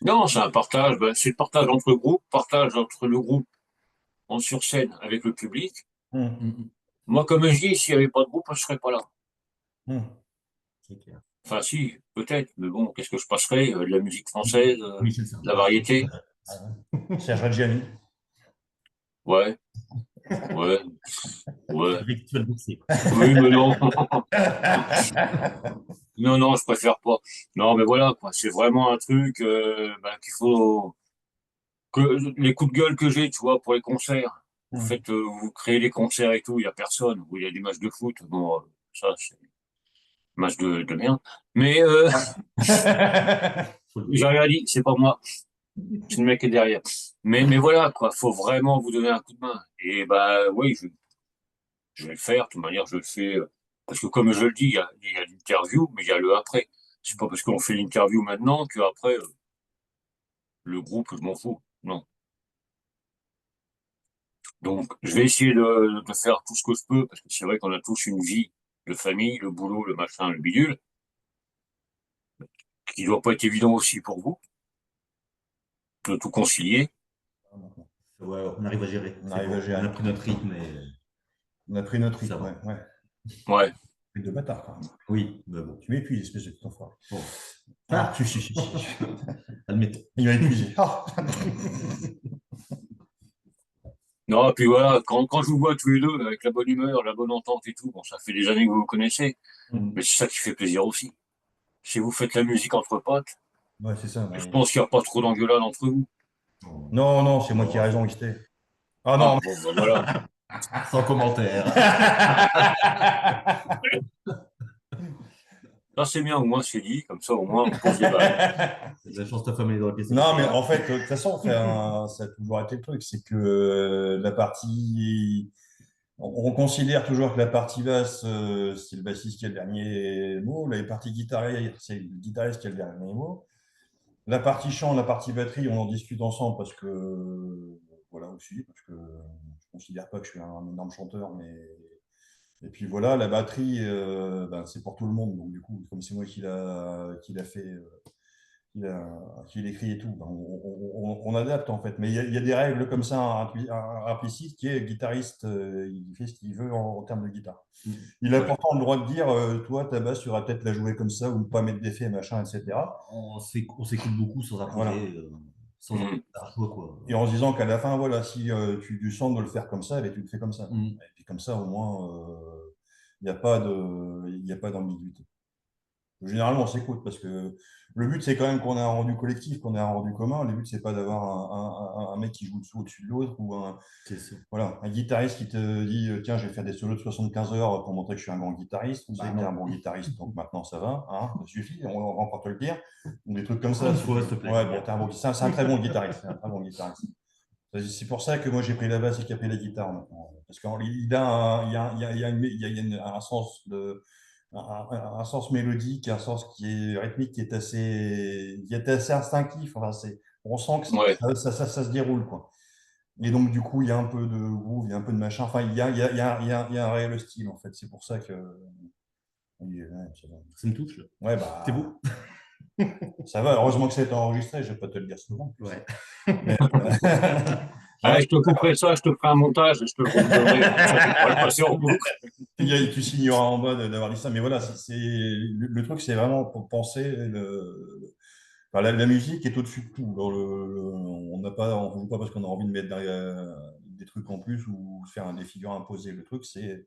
Speaker 2: Non, c'est un partage. Ben, c'est le partage entre groupes, partage entre le groupe en sur scène avec le public.
Speaker 1: hum,
Speaker 2: Moi, comme je dis, s'il n'y avait pas de groupe, je ne serais pas là.
Speaker 1: hum.
Speaker 3: C'est clair.
Speaker 2: Enfin, si, peut-être, mais bon, qu'est-ce que je passerais? De la musique française,
Speaker 3: Michel
Speaker 2: de la
Speaker 3: Sardou.
Speaker 2: variété?
Speaker 1: Serge Reggiani.
Speaker 2: Ouais, ouais, ouais.
Speaker 3: Tu vas le boxer.
Speaker 2: Oui, mais non. Non, non, je préfère pas. Non, mais voilà, quoi. C'est vraiment un truc ben, qu'il faut. Que les coups de gueule que j'ai, tu vois, pour les concerts. Vous créez des concerts et tout, il n'y a personne. Ou il y a des matchs de foot. Bon, ça, c'est match de merde. Mais
Speaker 3: Faut le
Speaker 2: j'ai
Speaker 3: dire.
Speaker 2: rien dit, c'est pas moi. C'est le mec qui est derrière. Mais voilà, quoi. Faut vraiment vous donner un coup de main. Et bah oui, je vais le faire. De toute manière, je le fais. Parce que comme je le dis, il y a l'interview, mais il y a le après. C'est pas parce qu'on fait l'interview maintenant qu'après, le groupe, je m'en fous. Non. Donc, je vais essayer de faire tout ce que je peux, parce que c'est vrai qu'on a tous une vie de famille, le boulot, le machin, le bidule, qui doit pas être évident aussi pour vous, de tout concilier.
Speaker 3: Ouais, on arrive à gérer.
Speaker 1: On
Speaker 3: C'est
Speaker 1: arrive à
Speaker 3: bon. On a
Speaker 1: gérer.
Speaker 3: pris notre rythme et
Speaker 1: On a pris notre
Speaker 3: ça
Speaker 1: rythme,
Speaker 3: va.
Speaker 1: ouais.
Speaker 2: Ouais.
Speaker 1: Truc de bâtard, quand même.
Speaker 3: Oui, mais bon.
Speaker 1: Tu m'épuises, espèce de petit enfoiré.
Speaker 3: Bon.
Speaker 1: Ah,
Speaker 3: Si. Admettons.
Speaker 1: il m'a épuisé. Ah.
Speaker 2: Non, puis voilà, quand je vous vois tous les deux, avec la bonne humeur, la bonne entente et tout, bon, ça fait des années que vous vous connaissez,
Speaker 1: Mm.
Speaker 2: mais c'est ça qui fait plaisir aussi. Si vous faites la musique entre potes,
Speaker 1: Ouais, c'est ça.
Speaker 2: je pense qu'il n'y a pas trop d'engueulade entre vous.
Speaker 1: Non, non, c'est moi qui ai
Speaker 3: Non,
Speaker 1: raison, XT. Ah
Speaker 2: Ah,
Speaker 1: non.
Speaker 2: bon, bah voilà.
Speaker 3: sans commentaire.
Speaker 2: Ça, c'est bien, au moins, c'est dit, comme ça, au moins, on pose les bases.
Speaker 3: C'est de la chance, ta femme est dans la pièce
Speaker 1: Non, mais
Speaker 3: extérieure.
Speaker 1: en fait, de toute façon, ça a toujours été le truc, c'est que la partie, on considère toujours que la partie basse, c'est le bassiste qui a le dernier mot, la partie guitare, c'est le guitariste qui a le dernier mot. La partie chant, la partie batterie, on en discute ensemble parce que, voilà aussi, parce que je considère pas que je suis un énorme chanteur, mais et puis voilà, la batterie, ben, c'est pour tout le monde, donc du coup, comme c'est moi qui l'a fait. Qu'il écrit et tout. On adapte en fait, mais il y a des règles comme ça implicites qui est guitariste, il fait ce qu'il veut en termes de guitare. Il a
Speaker 2: Ouais.
Speaker 1: pourtant le droit de dire, toi, ta basse, tu auras peut-être la jouer comme ça ou ne pas mettre d'effet, machin, etc.
Speaker 3: On s'écoute beaucoup sans
Speaker 1: Voilà.
Speaker 3: imposer, sans avoir
Speaker 2: Mm.
Speaker 3: un choix, quoi.
Speaker 1: Et en se disant qu'à la fin, voilà, si tu sens de le faire comme ça, eh bien, tu le fais comme ça.
Speaker 3: Mm.
Speaker 1: Et puis comme ça, au moins, il n'y a pas d'ambiguïté. Généralement, on s'écoute parce que le but, c'est quand même qu'on ait un rendu collectif, qu'on ait un rendu commun. Le but, c'est pas d'avoir un mec qui joue dessous au-dessus de l'autre ou
Speaker 3: C'est ça.
Speaker 1: voilà, un guitariste qui te dit tiens, je vais faire des solos de 75 heures pour montrer que je suis un bon guitariste. On sait
Speaker 3: Bah
Speaker 1: que tu es un
Speaker 3: non.
Speaker 1: bon guitariste, donc maintenant ça va, hein, ça suffit, on va encore te le dire. Ou des trucs comme
Speaker 3: Encore
Speaker 1: ça.
Speaker 3: une fois, s'il te plaît.
Speaker 1: Ouais, bon, c'est un très bon guitariste. C'est un très bon guitariste. C'est pour ça que moi j'ai pris la basse et qu'il a pris la guitare maintenant. Parce qu'il a un sens un sens mélodique, un sens qui est rythmique, qui est assez instinctif. Enfin, on sent que
Speaker 2: Ouais.
Speaker 1: ça se déroule, quoi. Et donc, du coup, il y a un peu de groove, il y a un peu de machin. Enfin, il y a un réel style, en fait. C'est pour ça que. Ouais, ça va.
Speaker 3: Ça me touche, là.
Speaker 1: Ouais,
Speaker 3: C'est
Speaker 1: bah,
Speaker 3: beau.
Speaker 1: ça va. Heureusement que c'est enregistré, je vais pas te le dire souvent.
Speaker 3: Ouais.
Speaker 1: Mais,
Speaker 2: Ah, je te couperai ça, je te ferai un montage, je te le redonnerai, comme ça tu pourras le passer en boucle.
Speaker 1: tu signeras en bas d'avoir dit ça. Mais voilà, le truc, c'est vraiment pour penser enfin, la musique est au-dessus de tout. On n'a pas, on joue pas parce qu'on a envie de mettre des trucs en plus ou faire des figures imposées. Le truc, c'est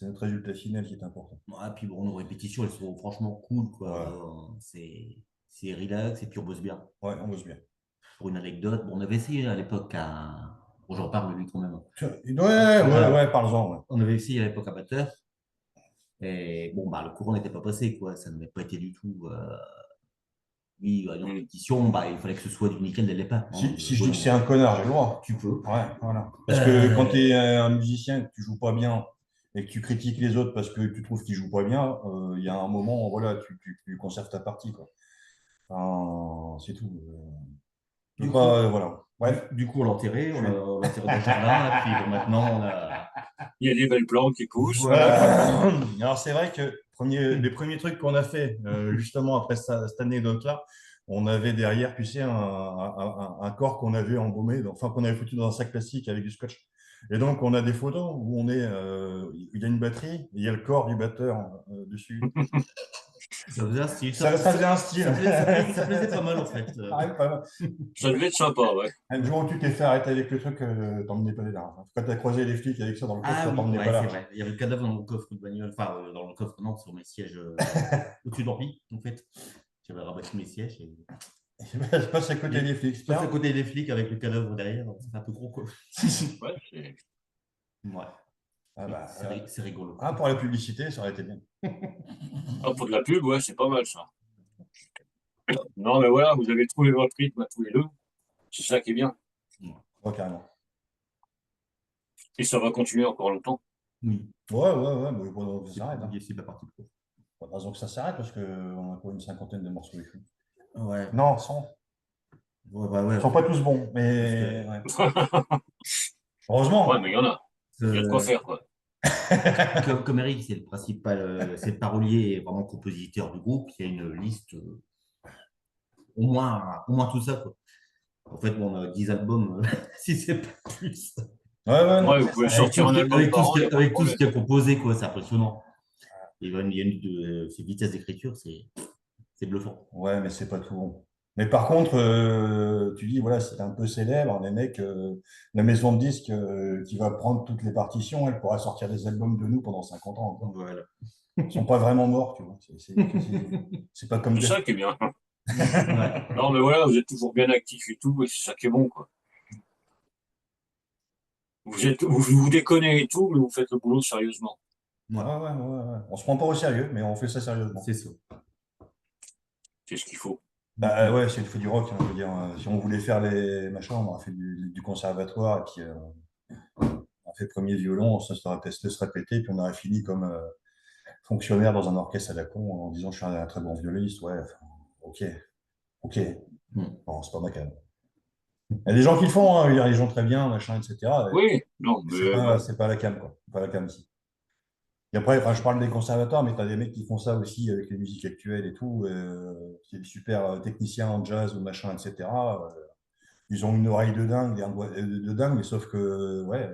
Speaker 1: notre résultat final qui est important.
Speaker 3: Ah, puis bon, nos répétitions, elles sont franchement cool,
Speaker 1: Ouais,
Speaker 3: quoi. C'est relax et puis on bosse bien.
Speaker 1: ouais, on bosse bien.
Speaker 3: Pour une anecdote, bon, on avait essayé à l'époque Bon, j'en parle de lui quand même.
Speaker 1: Ouais, parle-en. Ouais.
Speaker 3: On avait essayé à l'époque à batteur. Et bon, bah, le courant n'était pas passé, quoi. Ça n'avait pas été du tout. Oui, une
Speaker 2: Mm.
Speaker 3: répétition, bah, il fallait que ce soit du nickel dès le départ, hein.
Speaker 1: Si je dis
Speaker 3: Voilà.
Speaker 1: que c'est un connard, j'ai le droit.
Speaker 3: Tu peux.
Speaker 1: Ouais, voilà. Parce que quand tu es un musicien et que tu joues pas bien et que tu critiques les autres parce que tu trouves qu'ils jouent pas bien, il y a un moment, voilà, tu conserves ta partie, quoi. Enfin, c'est tout. Tu
Speaker 3: Du
Speaker 1: peux
Speaker 3: coup,
Speaker 1: pas, voilà. Bref.
Speaker 3: du coup, on l'a enterré, on l'a enterré dans le jardin, et puis bon, maintenant, on a.
Speaker 2: Il y a des belles plantes qui poussent.
Speaker 3: Voilà.
Speaker 1: Alors, c'est vrai que les premiers trucs qu'on a fait, justement après cette anecdote-là, on avait derrière, tu sais, un corps qu'on avait embaumé, enfin qu'on avait foutu dans un sac plastique avec du scotch. Et donc, on a des photos où il y a une batterie, et il y a le corps du batteur dessus.
Speaker 3: Ça faisait un style.
Speaker 1: Ça faisait un style.
Speaker 3: Ça plaisait pas mal, en fait.
Speaker 1: Ah, pas mal.
Speaker 2: Ça devait être sympa, ouais.
Speaker 1: Un jour où tu t'es fait arrêter avec le truc, t'emmenais pas les larges. Quand tu as croisé les flics avec ça dans le coffre,
Speaker 3: Ah oui,
Speaker 1: t'emmenais
Speaker 3: ouais,
Speaker 1: pas
Speaker 3: c'est
Speaker 1: large.
Speaker 3: vrai. Il y avait le cadavre dans le coffre de bagnole, enfin, dans le coffre, non, sur mes sièges, au-dessus de l'ordi, en fait. J'avais rabattu mes sièges et.
Speaker 1: Je passe à côté des flics.
Speaker 3: Passe à
Speaker 1: Tiens.
Speaker 3: côté des flics avec le cadavre derrière, c'est un peu gros, quoi.
Speaker 2: Ouais, c'est-
Speaker 3: Ouais,
Speaker 1: Ah bah,
Speaker 3: c'est rigolo.
Speaker 1: ah, pour la publicité, ça aurait été bien.
Speaker 2: Ah, pour de la pub, ouais, c'est pas mal ça. Non, mais voilà, vous avez trouvé votre rythme à tous les deux. C'est ça qui est bien.
Speaker 1: Ouais, carrément.
Speaker 2: Et ça va continuer encore longtemps.
Speaker 3: Oui.
Speaker 1: Ouais, mais bon, ça s'arrête. Hein.
Speaker 3: C'est pas parti pour.
Speaker 1: Pas de raison que ça s'arrête parce qu'on a encore une cinquantaine de morceaux écrits.
Speaker 3: Ouais.
Speaker 1: Non, 100.
Speaker 3: Ouais, bah ouais.
Speaker 1: Ils sont pas tous bons, mais ouais. Heureusement.
Speaker 2: Ouais, mais il y en a. Il y a de quoi faire, quoi.
Speaker 3: Comme Eric, c'est le principal, c'est le parolier et vraiment compositeur du groupe, il y a une liste, au moins tout ça, quoi. En fait, bon, on a 10 albums, si c'est pas plus.
Speaker 1: Ouais, non.
Speaker 2: Ouais, vous pouvez sortir un album
Speaker 3: Avec
Speaker 2: par an, il n'y a pas de
Speaker 3: avec tout ce
Speaker 2: problème.
Speaker 3: qui est proposé, quoi, c'est impressionnant. Il y a une, ces vitesses d'écriture, c'est bluffant.
Speaker 1: Ouais, mais c'est pas tout bon. Mais par contre, tu dis, voilà, c'est un peu célèbre, les mecs, la maison de disques qui va prendre toutes les partitions, elle pourra sortir des albums de nous pendant 50 ans encore.
Speaker 3: Voilà.
Speaker 1: Ils sont pas vraiment morts, tu vois. C'est pas comme
Speaker 2: C'est
Speaker 1: Def.
Speaker 2: ça qui est bien.
Speaker 3: Ouais.
Speaker 2: Non, mais voilà, vous êtes toujours bien actifs et tout, et c'est ça qui est bon, quoi. Vous déconnez et tout, mais vous faites le boulot sérieusement.
Speaker 1: Ouais,
Speaker 3: Ouais.
Speaker 1: ouais, ouais, ouais. On se prend pas au sérieux, mais on fait ça sérieusement.
Speaker 3: C'est ça.
Speaker 2: C'est ce qu'il faut.
Speaker 1: Bah ouais, c'est il faut du rock, hein, je veux dire. Si on voulait faire les machins, on aurait fait du conservatoire, et puis on a fait premier violon, ça se serait pété, puis on aurait fini comme fonctionnaire dans un orchestre à la con en disant je suis un très bon violoniste. Ouais, enfin, ok, ok.
Speaker 3: Mm.
Speaker 1: Bon, c'est pas ma cam. Il y a des gens qui le font, hein, je veux dire, des gens très bien, machin, etc.
Speaker 2: Oui, non,
Speaker 1: Mais
Speaker 2: mais voilà.
Speaker 1: c'est pas la cam, quoi. C'est pas la cam ici. Et après, enfin, je parle des conservatoires, mais tu as des mecs qui font ça aussi avec les musiques actuelles et tout, qui est des super techniciens en jazz ou machin, etc. Ils ont une oreille de dingue, un doigt de dingue, mais sauf que, ouais,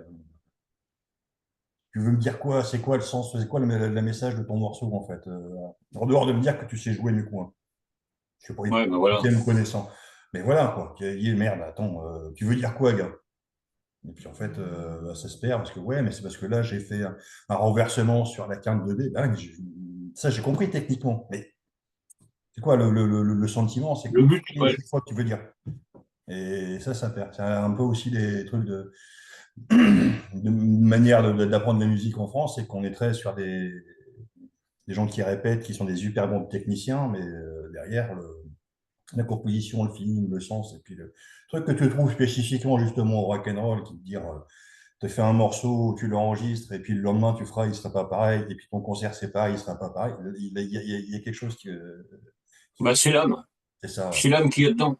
Speaker 1: tu veux me dire quoi? C'est quoi le sens? C'est quoi le message de ton morceau, en fait? En dehors de me dire que tu sais jouer du coin. Je sais pas,
Speaker 2: Ouais, ben voilà.
Speaker 1: me connaissant. Mais voilà, quoi. Tu dis, merde, attends, tu veux dire quoi, gars? Et puis en fait, bah, ça se perd parce que, ouais, mais c'est parce que là, j'ai fait un renversement sur la quinte de B. Bah, ça, j'ai compris techniquement. Mais c'est quoi le sentiment? C'est
Speaker 2: Le but, ouais.
Speaker 1: chaque fois que tu veux dire. Et ça perd. C'est un peu aussi des trucs de manière d'apprendre la musique en France, c'est qu'on est très sur des gens qui répètent, qui sont des super bons techniciens, mais derrière, la composition, le feeling, le sens, et puis le truc que tu trouves spécifiquement justement au rock'n'roll, qui te dire, tu fais un morceau, tu l'enregistres, et puis le lendemain tu feras, il sera pas pareil, et puis ton concert c'est pareil, il sera pas pareil. Il y a quelque chose qui
Speaker 2: Bah,
Speaker 1: fait,
Speaker 2: c'est l'âme.
Speaker 1: c'est ça.
Speaker 2: C'est l'âme qui est dedans.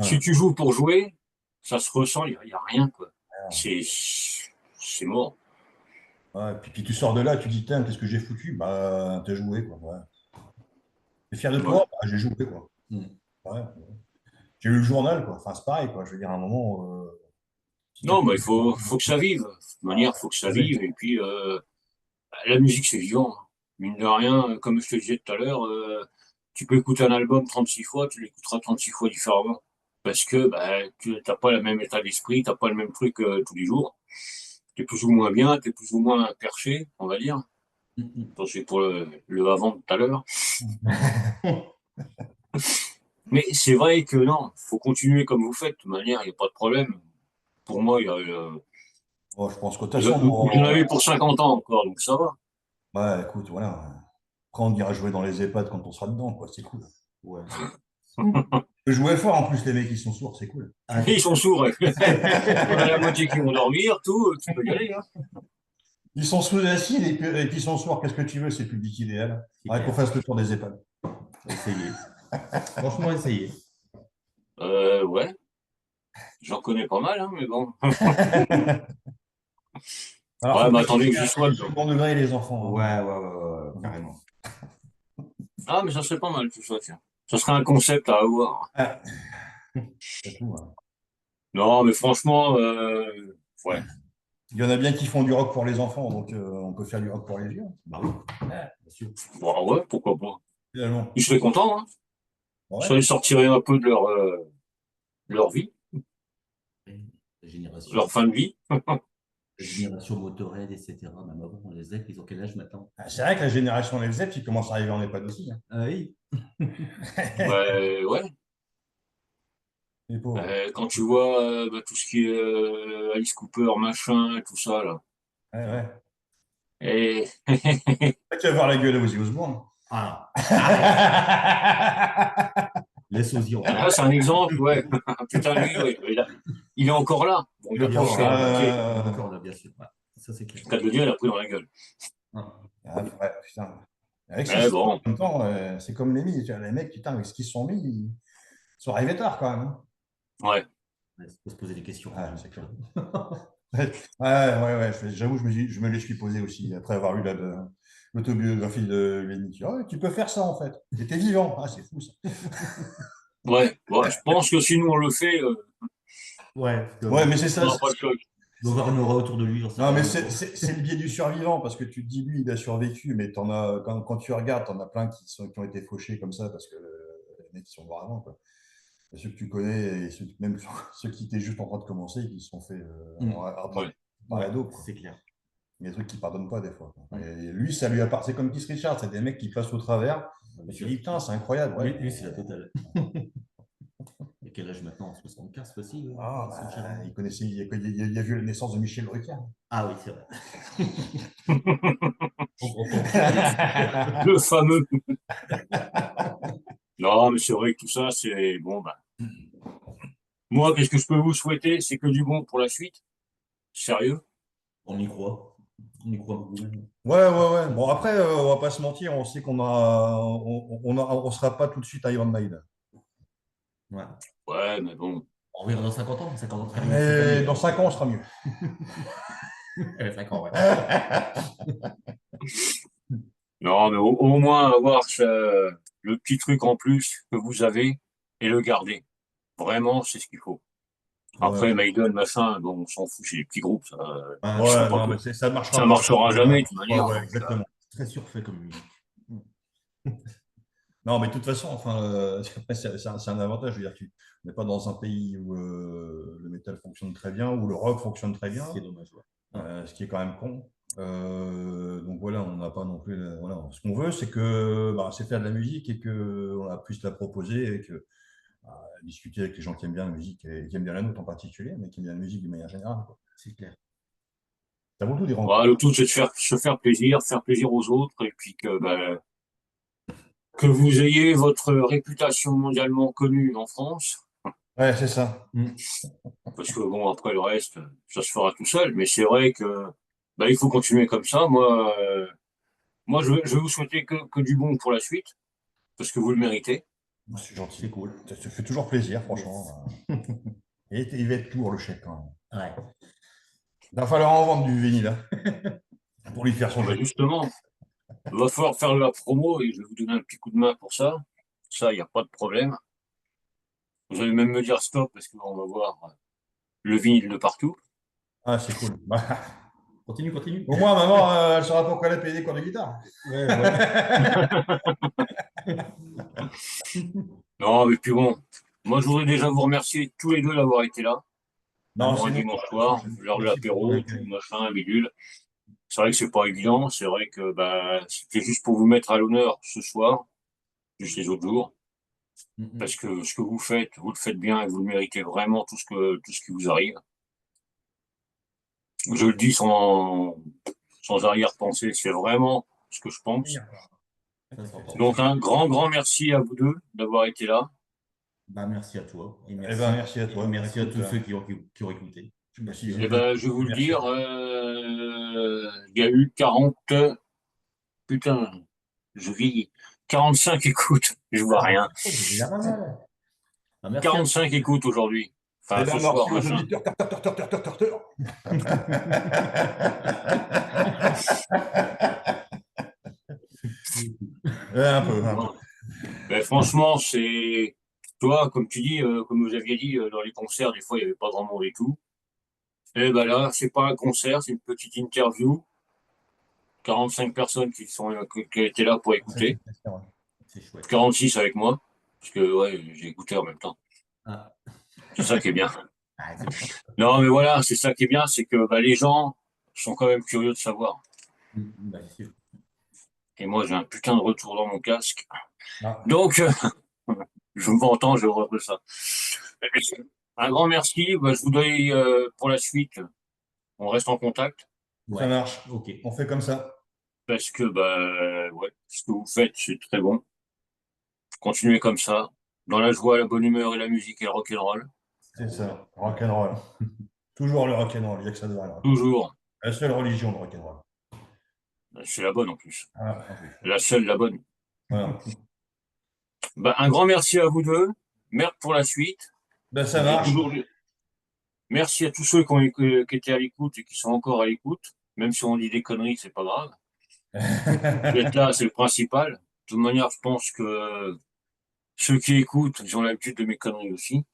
Speaker 2: Si
Speaker 1: Ouais.
Speaker 2: tu joues pour jouer, ça se ressent, il y a rien, quoi. C'est, c'est mort.
Speaker 1: Ouais, puis tu sors de là, tu dis, tiens, qu'est-ce que j'ai foutu? Bah, t'as joué, quoi. Ouais. T'es fier de
Speaker 2: Ouais.
Speaker 1: toi? Bah, j'ai joué, quoi.
Speaker 3: Mm.
Speaker 1: Ouais. J'ai lu le journal, quoi. Enfin, c'est pareil, quoi. Je veux dire, à un moment, si tu
Speaker 2: Non,
Speaker 1: fais
Speaker 2: bah, faut que ça vive. De toute manière, faut que ça
Speaker 1: jouer.
Speaker 2: vive. Et puis, la musique, c'est vivant. Mine de rien, comme je te disais tout à l'heure, tu peux écouter un album 36 fois, tu l'écouteras 36 fois différemment. Parce que bah, tu n'as pas le même état d'esprit, tu n'as pas le même truc tous les jours. Tu es plus ou moins bien, tu es plus ou moins perché, on va dire.
Speaker 3: Mm.
Speaker 2: Ça, c'est pour le avant de tout à l'heure.
Speaker 3: Mm.
Speaker 2: Mais c'est vrai que non, faut continuer comme vous faites. De toute manière, il n'y a pas de problème. Pour moi,
Speaker 1: Bon, je pense que de toute façon,
Speaker 2: vous en avez pour 50 ans encore, donc ça va.
Speaker 1: ouais, écoute, voilà. Après, on ira jouer dans les EHPAD quand on sera dedans, quoi. C'est cool.
Speaker 3: Ouais.
Speaker 1: Je jouais fort, en plus, les mecs, ils sont sourds, c'est cool.
Speaker 3: Ah,
Speaker 2: Ils sont sourds. On a la moitié qui vont dormir, tout, tu peux y aller. Hein.
Speaker 1: Ils sont sous acide et puis ils sont sourds. Qu'est-ce que tu veux? C'est le public idéal.
Speaker 3: c'est
Speaker 1: Ouais, qu'on
Speaker 3: clair.
Speaker 1: fasse le tour des EHPAD.
Speaker 3: Essayez. Franchement, essayez.
Speaker 2: Ouais, j'en connais pas mal, hein, mais bon.
Speaker 1: Alors,
Speaker 2: Ouais,
Speaker 1: faut
Speaker 2: mais
Speaker 1: pas
Speaker 2: attendez
Speaker 1: quitter
Speaker 2: que j'y sois.
Speaker 1: le second degré, les enfants,
Speaker 3: Ouais, ouais, ouais, ouais, carrément.
Speaker 2: Ah, mais ça serait pas mal tout ça, tiens. Ça serait un concept à avoir.
Speaker 1: hein. C'est tout, hein.
Speaker 2: Non, mais franchement, ouais.
Speaker 1: Il y en a bien qui font du rock pour les enfants, donc on peut faire du rock pour les vieux,
Speaker 3: Bah oui, bien sûr.
Speaker 2: Bon, ouais, pourquoi pas.
Speaker 1: finalement.
Speaker 2: Ils seraient contents, hein. Ça
Speaker 1: Ouais.
Speaker 2: les sortirait un peu de leur vie,
Speaker 3: La génération,
Speaker 2: leur fin de vie.
Speaker 3: la génération Motorhead, etc. Même avant, on les a, ils ont quel âge maintenant?
Speaker 1: Ah, c'est vrai que la génération Led Zepp, ils commencent à arriver en EHPAD aussi, hein.
Speaker 3: Ah oui.
Speaker 2: Ouais, ouais.
Speaker 1: Les pauvres.
Speaker 2: Quand tu vois bah, tout ce qui est Alice Cooper, machin, tout ça, là.
Speaker 1: Ouais, ouais.
Speaker 2: Et
Speaker 1: Tu vas voir la gueule à Ozzy Osbourne.
Speaker 3: Ah, arrête. Laisse Ozzy en paix.
Speaker 2: là, c'est un exemple, ouais. Putain, lui, ouais, il est encore là. Bon, il a
Speaker 1: Le
Speaker 2: pas
Speaker 1: pauvre.
Speaker 2: fait un pied.
Speaker 3: Il est encore là, bien sûr. Ouais, ça, c'est clair.
Speaker 2: Le cas de le dire, il a pris dans la gueule.
Speaker 3: Ah.
Speaker 1: Ouais, putain. Avec ce
Speaker 2: Mais
Speaker 1: style,
Speaker 2: bon,
Speaker 1: en même temps, c'est comme les mis. Tu vois, les mecs, putain, avec ce qu'ils se sont mis, ils sont arrivés tard quand même, hein.
Speaker 2: ouais.
Speaker 3: Ouais, faut se poser des questions.
Speaker 1: Ouais, c'est clair. Ouais, ouais, ouais. J'avoue, je me les suis posé aussi après avoir lu l'autobiographie de Lenny. Oh, tu peux faire ça en fait. Il était vivant. Ah, c'est fou ça.
Speaker 2: Ouais, ouais, je pense que si nous on le fait,
Speaker 3: Ouais,
Speaker 1: Ouais, mais c'est
Speaker 2: on
Speaker 1: ça.
Speaker 2: n'aura pas le choc.
Speaker 3: il doit y avoir une aura autour de lui, j'en sais
Speaker 1: Non,
Speaker 3: rien.
Speaker 1: mais c'est le biais du survivant parce que tu te dis, lui, il a survécu, mais quand tu regardes, t'en as plein qui ont été fauchés comme ça parce que les mecs ils sont morts avant, quoi. Et ceux que tu connais, et même ceux qui étaient juste en train de commencer, qui se sont fait rattraper
Speaker 2: Ouais.
Speaker 1: par la
Speaker 3: Ouais,
Speaker 1: dope, quoi.
Speaker 3: c'est clair.
Speaker 1: Il y a des trucs qui pardonnent pas des fois, quoi.
Speaker 3: Mm.
Speaker 1: Et lui, ça lui appartient. C'est comme Keith Richards, c'est des mecs qui passent au travers. Et tu dis, putain, c'est incroyable. Ouais,
Speaker 3: Lui, c'est la totale. Et quel âge maintenant? 75 facile,
Speaker 1: ah,
Speaker 3: Chris Richard.
Speaker 1: il connaissait, il a vu la naissance de Michel Drucker.
Speaker 3: Ah oui, c'est vrai. On comprend.
Speaker 2: Le fameux. Non, mais c'est vrai que tout ça, c'est bon. Bah, moi, qu'est-ce que je peux vous souhaiter? C'est que du bon pour la suite. Sérieux.
Speaker 3: On y croit. On y croit beaucoup.
Speaker 1: Ouais, ouais, ouais. Bon, après, on va pas se mentir, on sait on sera pas tout de suite Iron Maiden.
Speaker 3: Ouais.
Speaker 2: Ouais, mais bon.
Speaker 3: On verra dans 50 ans. 50 ans très bien cette
Speaker 1: Mais
Speaker 3: année.
Speaker 1: dans 5 ans, on sera mieux.
Speaker 3: 5 ans, ouais.
Speaker 2: Non, mais au moins avoir le petit truc en plus que vous avez et le garder. Vraiment, c'est ce qu'il faut. Après,
Speaker 1: Ouais,
Speaker 2: Maiden, machin, bon, on s'en fout, c'est des petits groupes, ça,
Speaker 3: Ouais,
Speaker 2: qui sont
Speaker 1: ouais,
Speaker 2: pas
Speaker 1: non, mais
Speaker 2: connus.
Speaker 1: ça ne
Speaker 2: Ça
Speaker 1: marchera pas.
Speaker 2: marchera jamais, de toute
Speaker 1: Ouais,
Speaker 2: manière.
Speaker 1: ouais,
Speaker 2: Donc,
Speaker 1: exactement.
Speaker 3: très surfait comme musique.
Speaker 1: Non, mais de toute façon, enfin, après, c'est un avantage. Je veux dire, on n'est pas dans un pays où le métal fonctionne très bien, où le rock fonctionne très bien,
Speaker 3: C'est dommage, ouais.
Speaker 1: ce qui est quand même con. Donc voilà, on n'a pas non plus. Voilà. Ce qu'on veut, c'est que bah, c'est faire de la musique et qu'on puisse la proposer et que discuter avec les gens qui aiment bien la musique et qui aiment bien la nôtre en particulier, mais qui aiment bien la musique de manière générale, quoi.
Speaker 3: C'est clair.
Speaker 1: Ça vaut le coup des
Speaker 2: voilà,
Speaker 1: rencontres.
Speaker 2: le tout, c'est de faire plaisir aux autres, et puis que, bah, que vous ayez votre réputation mondialement connue en France.
Speaker 1: Ouais, c'est ça.
Speaker 2: Parce que bon, après le reste, ça se fera tout seul. Mais c'est vrai que bah, il faut continuer comme ça. Moi, je vais vous souhaiter que du bon pour la suite, parce que vous le méritez.
Speaker 1: C'est gentil.
Speaker 3: C'est cool.
Speaker 1: Ça fait toujours plaisir, franchement. Et il va être lourd le chèque quand même.
Speaker 3: Ouais.
Speaker 1: Il va falloir en vendre du vinyle pour lui faire son
Speaker 2: Bah,
Speaker 1: jeu.
Speaker 2: justement, il va falloir faire la promo et je vais vous donner un petit coup de main pour ça. Ça, il n'y a pas de problème. Vous allez même me dire stop, parce qu'on va voir le vinyle de partout.
Speaker 1: Ah, c'est cool. Bah,
Speaker 3: Continue, continue.
Speaker 1: au moins, maman, elle saura pourquoi elle a payé des cours de guitare.
Speaker 3: Ouais, ouais.
Speaker 2: Non, mais puis bon, moi, je voudrais déjà vous remercier tous les deux d'avoir été là.
Speaker 1: Non,
Speaker 2: Pour
Speaker 1: c'est
Speaker 2: un
Speaker 1: nous.
Speaker 2: dimanche soir, l'heure de
Speaker 1: Merci pour ton
Speaker 2: l'apéro, tout
Speaker 1: accueil.
Speaker 2: machin, bidule. C'est vrai que c'est pas évident. C'est vrai que bah, c'était juste pour vous mettre à l'honneur ce soir, juste les autres jours. Parce que ce que vous le faites bien et vous le méritez vraiment tout ce qui vous arrive. Je le dis sans arrière-pensée, c'est vraiment ce que je pense.
Speaker 3: Ça se rend
Speaker 2: Donc un grand merci à vous deux d'avoir été là.
Speaker 3: Bah, merci à toi.
Speaker 1: Eh ben, merci à toi.
Speaker 3: Merci à
Speaker 1: Écoute,
Speaker 3: tous ceux qui ont écouté.
Speaker 1: je sais pas si
Speaker 3: Merci.
Speaker 1: j'ai
Speaker 2: Et
Speaker 1: besoin
Speaker 2: ben je vais vous le
Speaker 1: merci à
Speaker 2: dire,
Speaker 1: toi.
Speaker 2: il y a eu 40, putain, je vis 45 écoutes, je vois rien.
Speaker 3: C'est déjà pas mal. Bah, merci à
Speaker 2: 45 écoutes aujourd'hui.
Speaker 1: Eh
Speaker 2: Enfin,
Speaker 1: ben,
Speaker 2: ce soir,
Speaker 1: merci aux
Speaker 2: machin.
Speaker 1: auditeurs. Ouais, un peu, un peu.
Speaker 2: Non. Mais franchement, c'est, toi, comme tu dis, comme vous aviez dit, dans les concerts, des fois, il n'y avait pas grand monde et tout. Et ben là, c'est pas un concert, c'est une petite interview. 45 personnes qui étaient là pour écouter.
Speaker 3: C'est chouette.
Speaker 2: 46 avec moi. Parce que, ouais, j'ai écouté en même temps.
Speaker 3: Ah,
Speaker 2: C'est ça qui est bien.
Speaker 3: c'est bon.
Speaker 2: Non, mais voilà, c'est ça qui est bien, c'est que bah, les gens sont quand même curieux de savoir.
Speaker 3: Bah, c'est sûr.
Speaker 2: Et moi, j'ai un putain de retour dans mon casque.
Speaker 1: Ah,
Speaker 2: Donc, je m'entends, je reprends ça. Un grand merci. Bah, je vous dis pour la suite, on reste en contact
Speaker 1: ça
Speaker 3: Ouais.
Speaker 1: marche.
Speaker 3: Ok.
Speaker 1: On fait comme ça.
Speaker 2: parce que bah ouais, ce que vous faites, c'est très bon. Continuez comme ça, dans la joie, la bonne humeur et la musique et le rock'n'roll.
Speaker 1: C'est ça. Rock'n'roll. Toujours le rock'n'roll. Il n'y a que ça de vrai.
Speaker 2: Toujours.
Speaker 1: La seule religion, le rock'n'roll.
Speaker 2: C'est la bonne en plus.
Speaker 1: Ah,
Speaker 2: La seule, la bonne.
Speaker 1: voilà.
Speaker 2: Bah, un grand merci à vous deux. Merde pour la suite.
Speaker 1: Ben, ça
Speaker 2: J'ai
Speaker 1: marche.
Speaker 2: toujours... Merci à tous ceux qui étaient à l'écoute et qui sont encore à l'écoute. Même si on dit des conneries, c'est pas grave. Vous êtes là, c'est le principal. De toute manière, je pense que ceux qui écoutent, ils ont l'habitude de mes conneries aussi.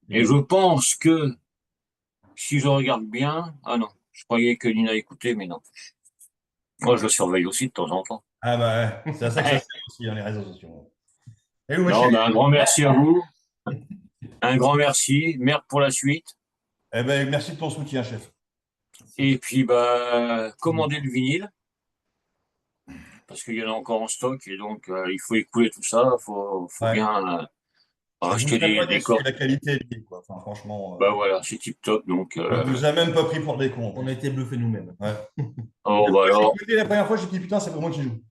Speaker 2: Et je pense que si je regarde bien, ah non, je croyais que Lina écoutait, mais non. Moi, je le surveille aussi de temps en temps.
Speaker 1: Ah bah, ouais. C'est à ça que ça sert aussi dans les réseaux sociaux. Et où, ma
Speaker 2: Non,
Speaker 1: chérie?
Speaker 2: ben, un grand merci à vous. Un grand merci. Merde pour la suite.
Speaker 1: Eh ben, merci de ton soutien, chef.
Speaker 2: Et puis, bah, commandez le vinyle, parce qu'il y en a encore en stock, et donc il faut écouler tout ça. Faut
Speaker 1: Ouais.
Speaker 2: bien
Speaker 1: Et vous ne
Speaker 2: racheter
Speaker 1: serez pas
Speaker 2: des
Speaker 1: déçus,
Speaker 2: cordes.
Speaker 1: la qualité est liée, quoi. Enfin, franchement,
Speaker 2: Bah voilà, c'est tip top. Donc,
Speaker 1: on vous a même pas pris pour des cons, en
Speaker 3: On a
Speaker 1: plus.
Speaker 3: été bluffés nous-mêmes.
Speaker 1: Ouais.
Speaker 2: oh, bah
Speaker 1: J'ai
Speaker 2: alors,
Speaker 1: écouté la première fois, j'ai dit putain, c'est pas moi qui joue.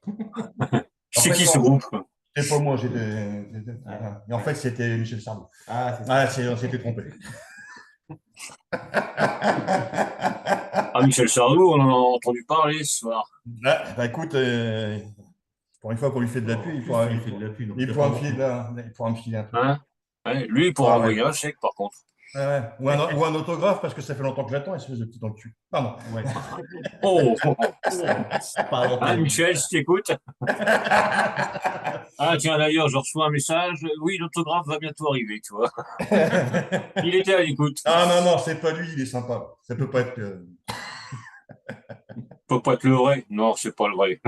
Speaker 1: En
Speaker 2: c'est
Speaker 1: fait,
Speaker 2: qui ce
Speaker 1: non,
Speaker 2: groupe?
Speaker 1: c'était pas moi.
Speaker 3: Ouais.
Speaker 1: Et en fait, c'était Michel Sardou.
Speaker 3: Ah, c'est ça.
Speaker 1: Ah, on s'était trompé.
Speaker 2: Ah, Michel Sardou, on en a entendu parler ce soir.
Speaker 1: Ah, bah écoute, pour une fois qu'on lui fait de la pub,
Speaker 3: En plus, il fait de la pub, donc
Speaker 1: il
Speaker 3: t'as
Speaker 1: pourra
Speaker 3: pas
Speaker 1: me filer
Speaker 3: beaucoup.
Speaker 1: il pourra me filer un truc.
Speaker 2: Hein? Ouais, lui, il pourra
Speaker 1: Ah ouais.
Speaker 2: envoyer un chèque, par contre.
Speaker 1: Ouais, ouais. Ou un autographe parce que ça fait longtemps que j'attends, espèce de petit dans le cul. Pardon.
Speaker 3: Ouais.
Speaker 2: Oh, oh, oh.
Speaker 3: Pas à
Speaker 2: Hein,
Speaker 3: l'antenne.
Speaker 2: Michel, si t'écoutes. Ah, tiens, d'ailleurs, je reçois un message. Oui, l'autographe va bientôt arriver, tu vois. Il était à l'écoute.
Speaker 1: Ah non, non, c'est pas lui, il est sympa. Ça peut pas être que.
Speaker 2: Faut pas être le vrai. Non, c'est pas le vrai.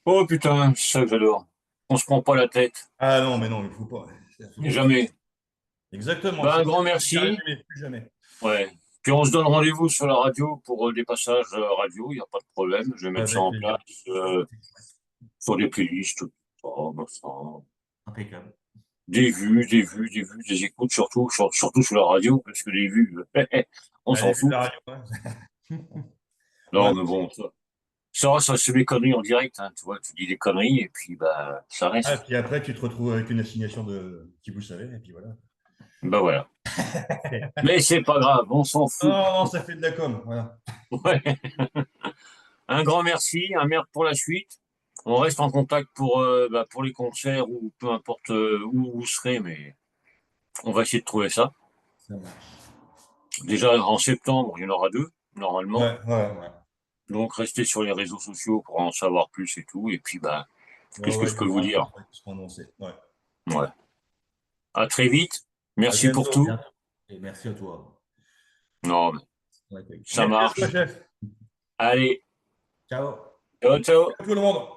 Speaker 2: Oh putain, c'est ça que j'adore. On se prend pas la tête.
Speaker 1: Ah non, mais non, il faut pas.
Speaker 2: Jamais.
Speaker 1: Exactement,
Speaker 2: Ben, un
Speaker 1: c'est
Speaker 2: grand
Speaker 1: c'est
Speaker 2: merci.
Speaker 1: résumé, plus jamais.
Speaker 2: Ouais. Puis on se donne rendez-vous sur la radio pour des passages radio, il n'y a pas de problème. Je vais mettre ça
Speaker 1: Avec
Speaker 2: en
Speaker 1: plaisir.
Speaker 2: place sur des playlists. Oh, ben, ça,
Speaker 3: Impeccable.
Speaker 2: des écoutes, surtout sur la radio, parce que des vues, on
Speaker 1: Allez,
Speaker 2: s'en
Speaker 1: vu de
Speaker 2: fout.
Speaker 1: la radio. Ouais. Ouais.
Speaker 2: Non, mais bon, ça c'est des conneries en direct, hein, tu vois, tu dis des conneries et puis bah ça
Speaker 1: Ah, et
Speaker 2: reste.
Speaker 1: puis après, tu te retrouves avec une assignation de qui vous savez, et puis voilà.
Speaker 2: Ben voilà. Mais c'est pas grave, on s'en
Speaker 1: Non,
Speaker 2: fout.
Speaker 1: non, ça fait de la com. Voilà.
Speaker 2: Ouais. Un grand merci, un merde pour la suite. On reste en contact pour les concerts ou peu importe où vous serez, mais on va essayer de trouver ça.
Speaker 3: Ça marche.
Speaker 2: Déjà en septembre, il y en aura deux, normalement.
Speaker 1: Ouais, ouais.
Speaker 3: Ouais.
Speaker 2: Donc restez sur les réseaux sociaux pour en savoir plus et tout. Et puis bah,
Speaker 1: Ouais,
Speaker 2: qu'est-ce que
Speaker 1: ouais,
Speaker 2: je
Speaker 1: il y
Speaker 2: peux
Speaker 1: en
Speaker 2: vous
Speaker 1: aura
Speaker 2: dire?
Speaker 1: d'autres ouais, qui seront annoncés. Ouais.
Speaker 2: Ouais. À très vite.
Speaker 1: À
Speaker 2: Merci pour
Speaker 1: bientôt.
Speaker 2: tout.
Speaker 3: Bientôt. Et merci à toi.
Speaker 2: Non, mais
Speaker 3: Ouais,
Speaker 2: ça
Speaker 1: Merci à toi,
Speaker 2: marche.
Speaker 1: chef.
Speaker 2: Allez,
Speaker 3: ciao.
Speaker 2: ciao, ciao.
Speaker 1: À tout le monde.